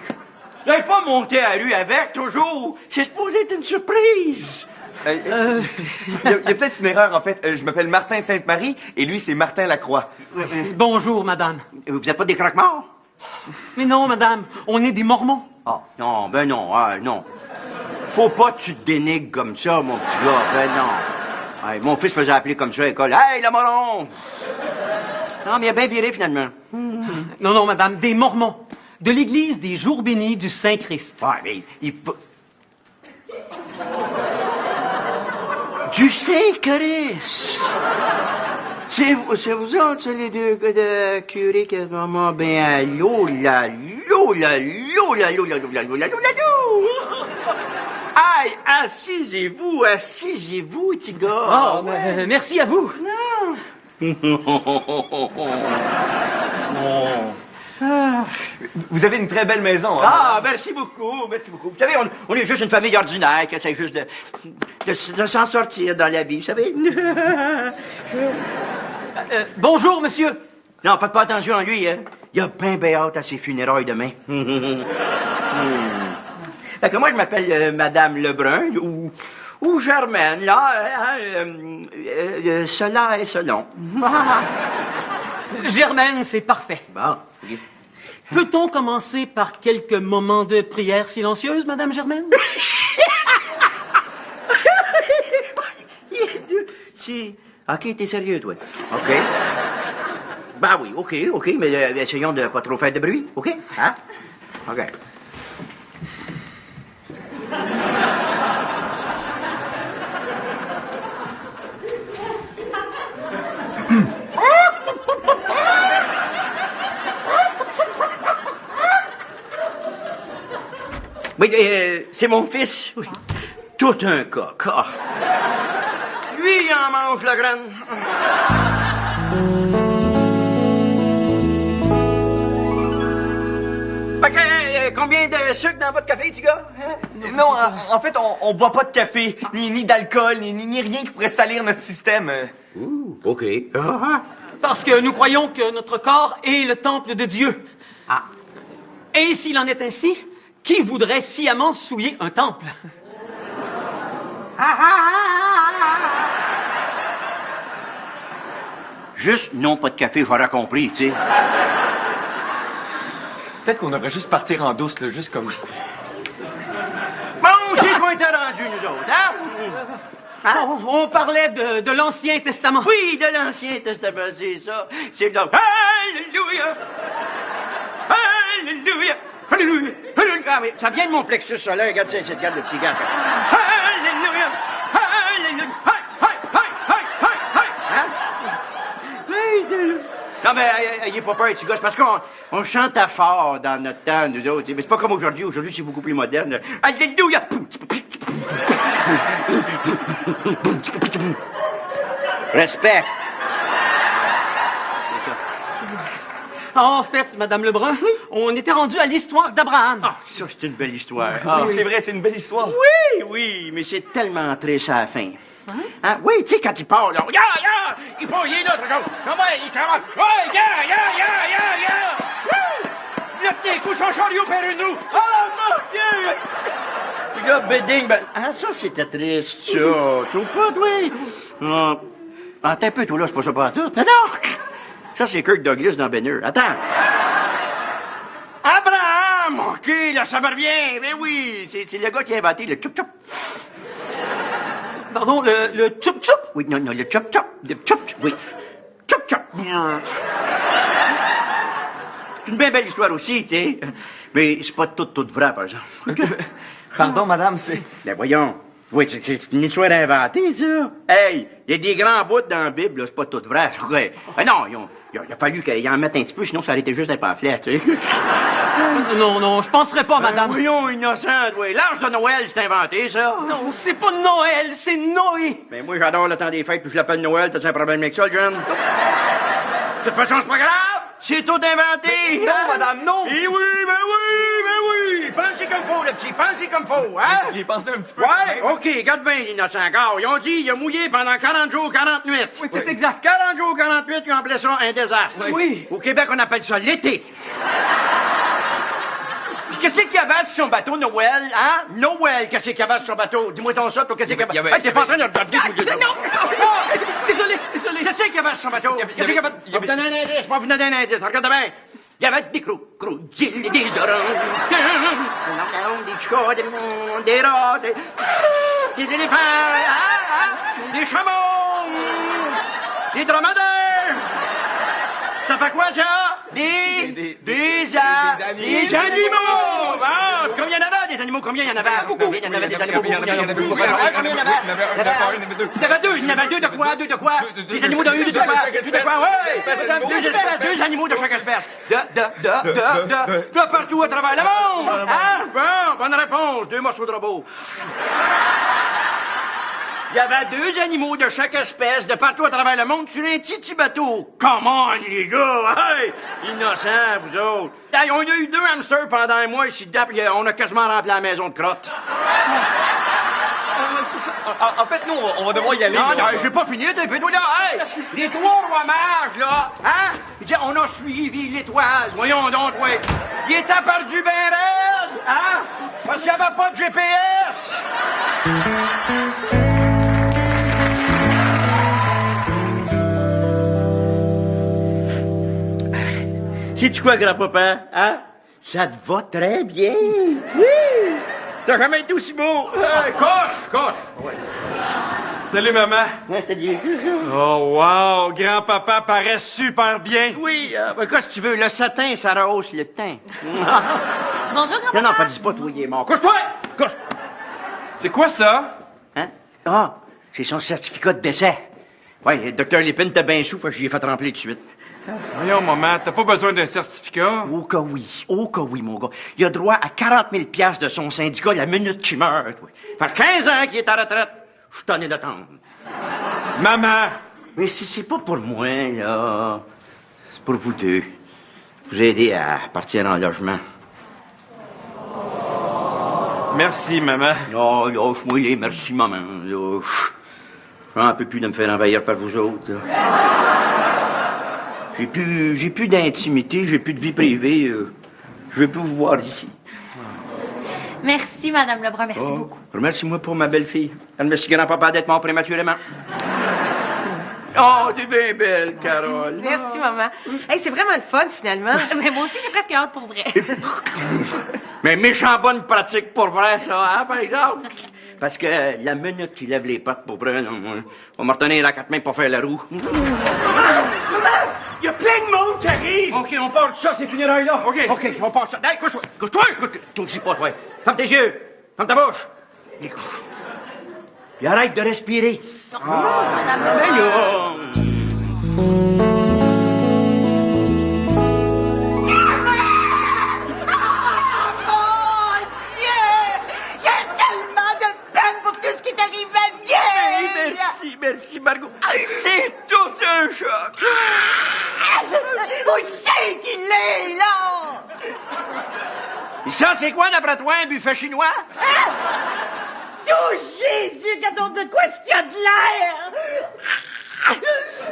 Vous n'avez pas monté à la rue avec, toujours. C'est supposé être une surprise. Il y a peut-être une erreur, en fait. Je m'appelle Martin Sainte-Marie et lui, c'est Martin Lacroix. Bonjour, madame. Vous êtes pas des croque-morts? Mais non, madame, on est des Mormons. Ah, non, ben non, non. Faut pas que tu te dénigres comme ça, mon petit gars, ben non. Ouais, mon fils faisait appeler comme ça à l'école. Hey, le moron! Non, mais il a bien viré, finalement. Non, non, madame, des Mormons. De l'Église des Jours bénis du Saint-Christ. Ouais, mais il peut... Du Saint-Christ! C'est vous autres, c'est les deux gars de curé qui sont vraiment bien à l'eau, là, l'eau, là, l'eau, là, l'eau, là, l'eau, là, l'eau, là, l'eau, là, l'eau! Aïe, assisez-vous, petit gars! Oh, merci à vous! Vous avez une très belle maison. Hein? Ah, merci beaucoup, merci beaucoup. Vous savez, on est juste une famille ordinaire qui essaie juste de s'en sortir dans la vie, vous savez. Bonjour, monsieur. Non, faites pas attention à lui, hein. Il a bien hâte à ses funérailles demain. Fait que moi, je m'appelle Madame Lebrun, ou Germaine, là. Cela est selon. Germaine, c'est parfait. Bon. Peut-on commencer par quelques moments de prière silencieuse, Madame Germaine? Si. OK, t'es sérieux, toi? OK. Ben oui, OK, mais essayons de pas trop faire de bruit, OK? Hein? OK. Oui, c'est mon fils. Oui. Tout un coq. Ah. Lui, il en mange la graine. Fait que, combien de sucre dans votre café, petit gars? Hein? Non, en fait, on boit pas de café, ni d'alcool, ni rien qui pourrait salir notre système. OK. Parce que nous croyons que notre corps est le temple de Dieu. Ah. Et s'il en est ainsi, qui voudrait sciemment souiller un temple? Juste non, pas de café, j'aurais compris, tu sais. Peut-être qu'on devrait juste partir en douce, là, juste comme... Bon, c'est qu'on était rendus, nous autres, hein? On parlait de l'Ancien Testament. Oui, de l'Ancien Testament, c'est ça. C'est le... Alléluia! Alléluia! Alléluia! Alléluia! Ah, mais ça vient de mon plexus solaire. Regarde ça, regarde le petit gars. Alléluia! Alléluia! Non, mais ayez pas peur, petit gars. C'est parce qu'on chantait fort dans notre temps, nous autres. Mais c'est pas comme aujourd'hui. Aujourd'hui, c'est beaucoup plus moderne. Alléluia! Respect. En fait, Madame Lebrun, on était rendu à l'histoire d'Abraham. Ah, ça, c'est une belle histoire. Oui, c'est vrai, c'est une belle histoire. Oui, mais c'est tellement triste à la fin. Hein? Oui, tu sais, quand il part, là, il part, il est là, toujours. Il s'en va. Ouais, Là, tout d'un coup, son chariot perd une roue. Oh, mon Dieu! Puis là, beding, ah, ça, c'était triste, ça. Trouve pas, oui. Attends un peu, toi, là, c'est pas ça pas tout. Non! Ça, c'est Kirk Douglas dans Ben Hur. Attends. Abraham! OK, là, ça va bien. Ben oui, c'est le gars qui a inventé le tchoup-tchoup. Pardon, le tchoup-tchoup? Oui, non, le tchoup-tchoup. Le tchoup-tchoup, oui. Tchoup-tchoup. C'est une bien belle histoire aussi, tu sais. Mais c'est pas tout vrai, par exemple. Pardon, madame, c'est... Ben voyons. Oui, c'est une histoire inventée, ça. Hey, il y a des grands bouts dans la Bible, là, c'est pas tout vrai. Ben non, il a fallu qu'ils en mettent un petit peu, sinon ça aurait été juste un pamphlet, tu sais. Non, je penserais pas, madame. Voyons, innocent, oui. L'âge de Noël, c'est inventé, ça. Non, c'est pas Noël, c'est Noé. Ben moi, j'adore le temps des fêtes, puis je l'appelle Noël. T'as-tu un problème avec ça, jeune? De toute façon, c'est pas grave. C'est tout inventé. Non, madame, non. Eh oui, ben oui. Pensez comme faut, le petit. Pensez comme faut, hein? J'y ai pensé un petit peu. Ouais, OK, regarde bien, l'innocent gars. Ils ont dit, il a mouillé pendant 40 jours, 40 nuits. Oui, c'est exact. 40 jours, 40 nuits, ils ont appelé ça un désastre. Oui. Au Québec, on appelle ça l'été. Puis qu'est-ce qu'il y avait sur son bateau, Noël, hein? Noël, qu'est-ce qu'il y avait sur son bateau? Dis-moi ton ça, toi, qu'est-ce qu'il y avait? Hey, t'es pas en train de regarder tous les deux. Non! Désolé! Qu'est-ce qu'il y avait sur son bateau? Qu'est-ce qu'il y avait? Je vais vous donner un indice, je vais vous donner un indice, regarde bien. Il y avait des crocodiles, des orangs, des chats, des rats, des éléphants, des chameaux, des dromadaires. Ça fait quoi, ça? Des animaux! Ah, combien il y en avait, des animaux? Combien il y en avait? Combien il y en avait des animaux? Combien il y en avait? Il y en avait deux. Il y en avait deux de quoi? Deux de quoi? Des animaux de quoi? De quoi? Ouais! Deux espèces, deux animaux de chaque espèce. De partout à travers le monde! Hein? Bon, bonne réponse. 2 morceaux de robot. Il y avait 2 animaux de chaque espèce de partout à travers le monde sur un petit bateau. Come on, les gars! Hey! Innocents, vous autres. Hey, on a eu 2 hamsters pendant un mois ici dedans, puis on a quasiment rempli la maison de crottes. En fait, nous, on va devoir y aller. Non, j'ai pas fini, t'es peu là. Hey! Les 3 rois mages, là, hein? Il dit, on a suivi l'étoile. Voyons donc, ouais. Il était perdu ben raide, hein? Parce qu'il n'y avait pas de GPS. Sais-tu quoi, grand-papa? Hein? Ça te va très bien. Oui! T'as jamais été aussi beau. Coche! Ouais. Salut, maman. Salut. Oh, wow! Grand-papa paraît super bien. Oui, qu'est-ce que tu veux? Le satin, ça rehausse le teint. Bonjour, grand-papa. Non, pas dis pas, toi, il est mort. Couche-toi! Couche! C'est quoi ça? Hein? Ah, c'est son certificat de décès. Ouais, le docteur Lépine t'a bien sous, fait que j'y ai fait remplir tout de suite. Voyons, maman, t'as pas besoin d'un certificat? Oh que oui, mon gars. Il a droit à 40 000 $ de son syndicat la minute qu'il meurt. Fait 15 ans qu'il est à retraite. Je suis tanné d'attendre. Maman! Mais c'est pas pour moi, là. C'est pour vous deux. Vous aider à partir en logement. Merci, maman. Oh, lâche-moi les merci, maman. Lâche. J'en peux plus de me faire envahir par vous autres, là. J'ai plus d'intimité, j'ai plus de vie privée. Je vais plus vous voir ici. Merci, Madame Lebrun, merci beaucoup. Remercie-moi pour ma belle-fille. Merci grand-papa d'être mort prématurément. Oh, t'es bien belle, Carole. Merci, maman. Hey, c'est vraiment le fun, finalement. Mais moi aussi, j'ai presque hâte pour vrai. Mais méchant bonne pratique pour vrai, ça, hein, par exemple? Parce que la minute qu'il lève les pattes pour vrai, on va me retenir à 4 mains pour faire la roue. Il y a plein de monde qui arrive! OK, on part de ça, ces funérailles-là. OK, on part de ça. Hey, couche-toi! Couche-toi! Touche pas, toi. Ferme tes yeux! Ferme ta bouche! Et couche. Puis arrête de respirer. Madame Mais là... Merci, Margot. C'est tout un choc. Où c'est qu'il est, là? Ça, c'est quoi, d'après toi, un buffet chinois? Oh, Jésus, qu'attends de quoi est-ce qu'il y a de l'air?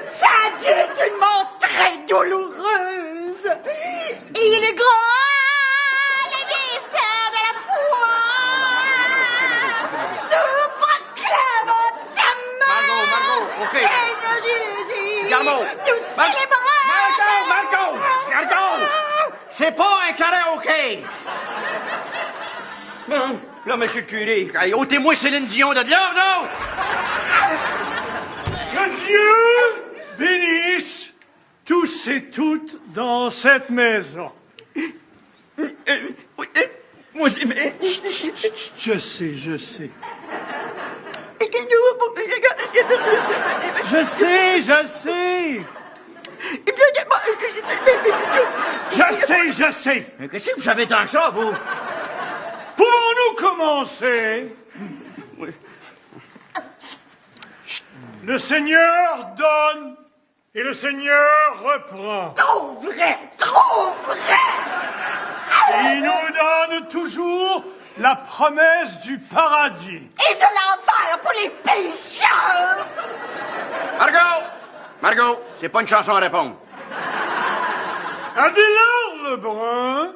Ça a dû être une mort très douloureuse. Et il est grand, le mystère de la foi. Nous proclamons ta mort. Margot, OK. Seigneur Jésus. Garmo. Nous célébrons. Margot. C'est pas un karaoké. Là, monsieur le curé, allez, ôtez-moi Céline Dion de là, non? Que Dieu bénisse tous et toutes dans cette maison. Je sais. Je sais. Mais qu'est-ce que vous savez tant que ça, vous? Pouvons-nous commencer? Oui. Le Seigneur donne et le Seigneur reprend. Trop vrai, trop vrai. Il nous donne toujours la promesse du paradis. Et de l'enfer pour les pécheurs. Margot, c'est pas une chanson à répondre. Adélard Lebrun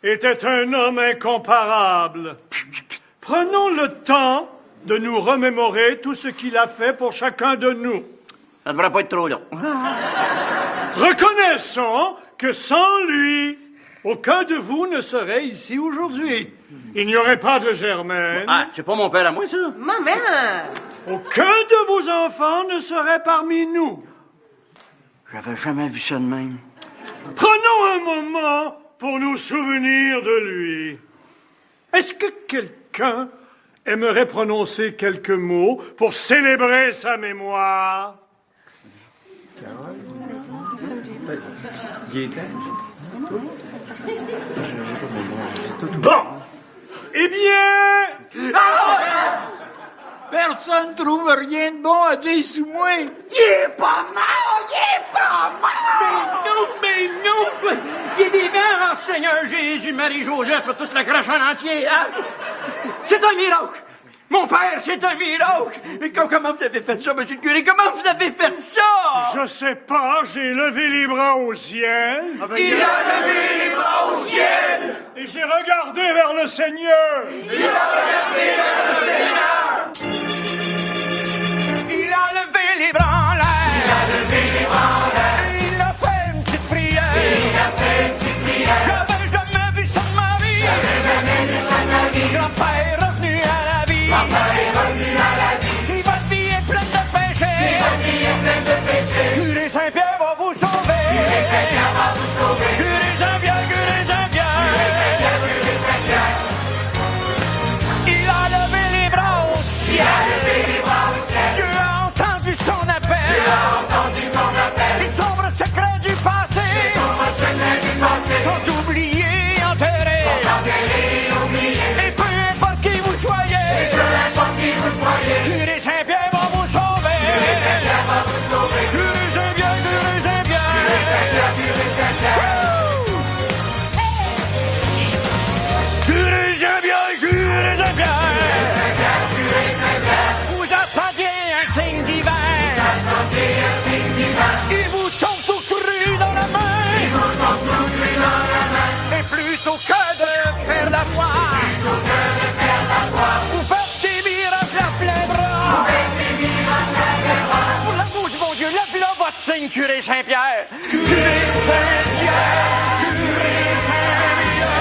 était un homme incomparable. Prenons le temps de nous remémorer tout ce qu'il a fait pour chacun de nous. Ça devrait pas être trop long. Reconnaissons que sans lui, aucun de vous ne serait ici aujourd'hui. Il n'y aurait pas de Germaine. Ah, c'est pas mon père à moi, ça. Maman! Aucun de vos enfants ne serait parmi nous. J'avais jamais vu ça de même. Prenons un moment pour nous souvenir de lui. Est-ce que quelqu'un aimerait prononcer quelques mots pour célébrer sa mémoire? Bon. Eh bien... Personne trouve rien de bon à dire sur moi. Il est pas mort! Il est pas mort! Mais non! Il est vivant, Seigneur Jésus, Marie-Joseph, toute la crèche en entier, hein? C'est un miracle! Mon père, c'est un miracle! Mais comment vous avez fait ça, monsieur le curé? Comment vous avez fait ça? Je sais pas, j'ai levé les bras au ciel. Il a levé les bras au ciel! Et j'ai regardé vers le Seigneur. Il a regardé vers le Seigneur! Il a levé les bras en l'air. Il a levé les bras en l'air. Il a fait une petite prière. Il a fait une petite prière. J'avais jamais vu ça de ma vie. J'avais jamais vu ça de ma vie. Grand-père est revenu à la vie. Grand-père est revenu à la vie. Si votre vie est pleine de péchés. Si votre vie est pleine de péchés. Curé Saint-Pierre va vous sauver. Curé Saint-Pierre va vous sauver. Curé Saint-Pierre, Curé Saint-Pierre. Curé Saint-Pierre, Curé Saint-Pierre. Il a levé les bras au ciel. Il a levé les bras au ciel. Dieu a entendu son appel. Dieu a entendu son appel. Les sombres secrets du passé. Les sombres secrets du passé. Sont oubliés, enterrés. Sont enterrés, oubliés. Et peu importe qui vous soyez. Et peu importe qui vous soyez. Curé Saint-Pierre va vous sauver. Curé Saint-Pierre va vous sauver. Curé Saint-Pierre, Curé Saint-Pierre. Curé Saint-Pierre, Curé Saint-Pierre. Curé Saint-Pierre, Curé Saint-Pierre. Curé Saint-Pierre. Vous attendiez un signe divin. Attendez un signe divin. Il vous tombe tout cru dans la main. Il vous tombe tout cru dans la main. Et plutôt que de perdre la foi. Plutôt que de perdre la foi. Vous faites des miracles à plein bras. Vous faites des miracles à plein bras. Pour l'amour du bon Dieu, lève là votre signe, Curé Saint-Pierre. Curé Saint-Pierre. Curé Saint-Pierre.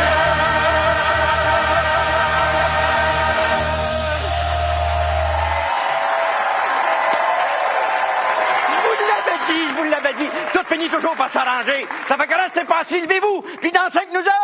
Je vous l'avais dit. Tout finit toujours par s'arranger. Ça fait que restez pas assis, levez-vous, puis dansez avec nous autres.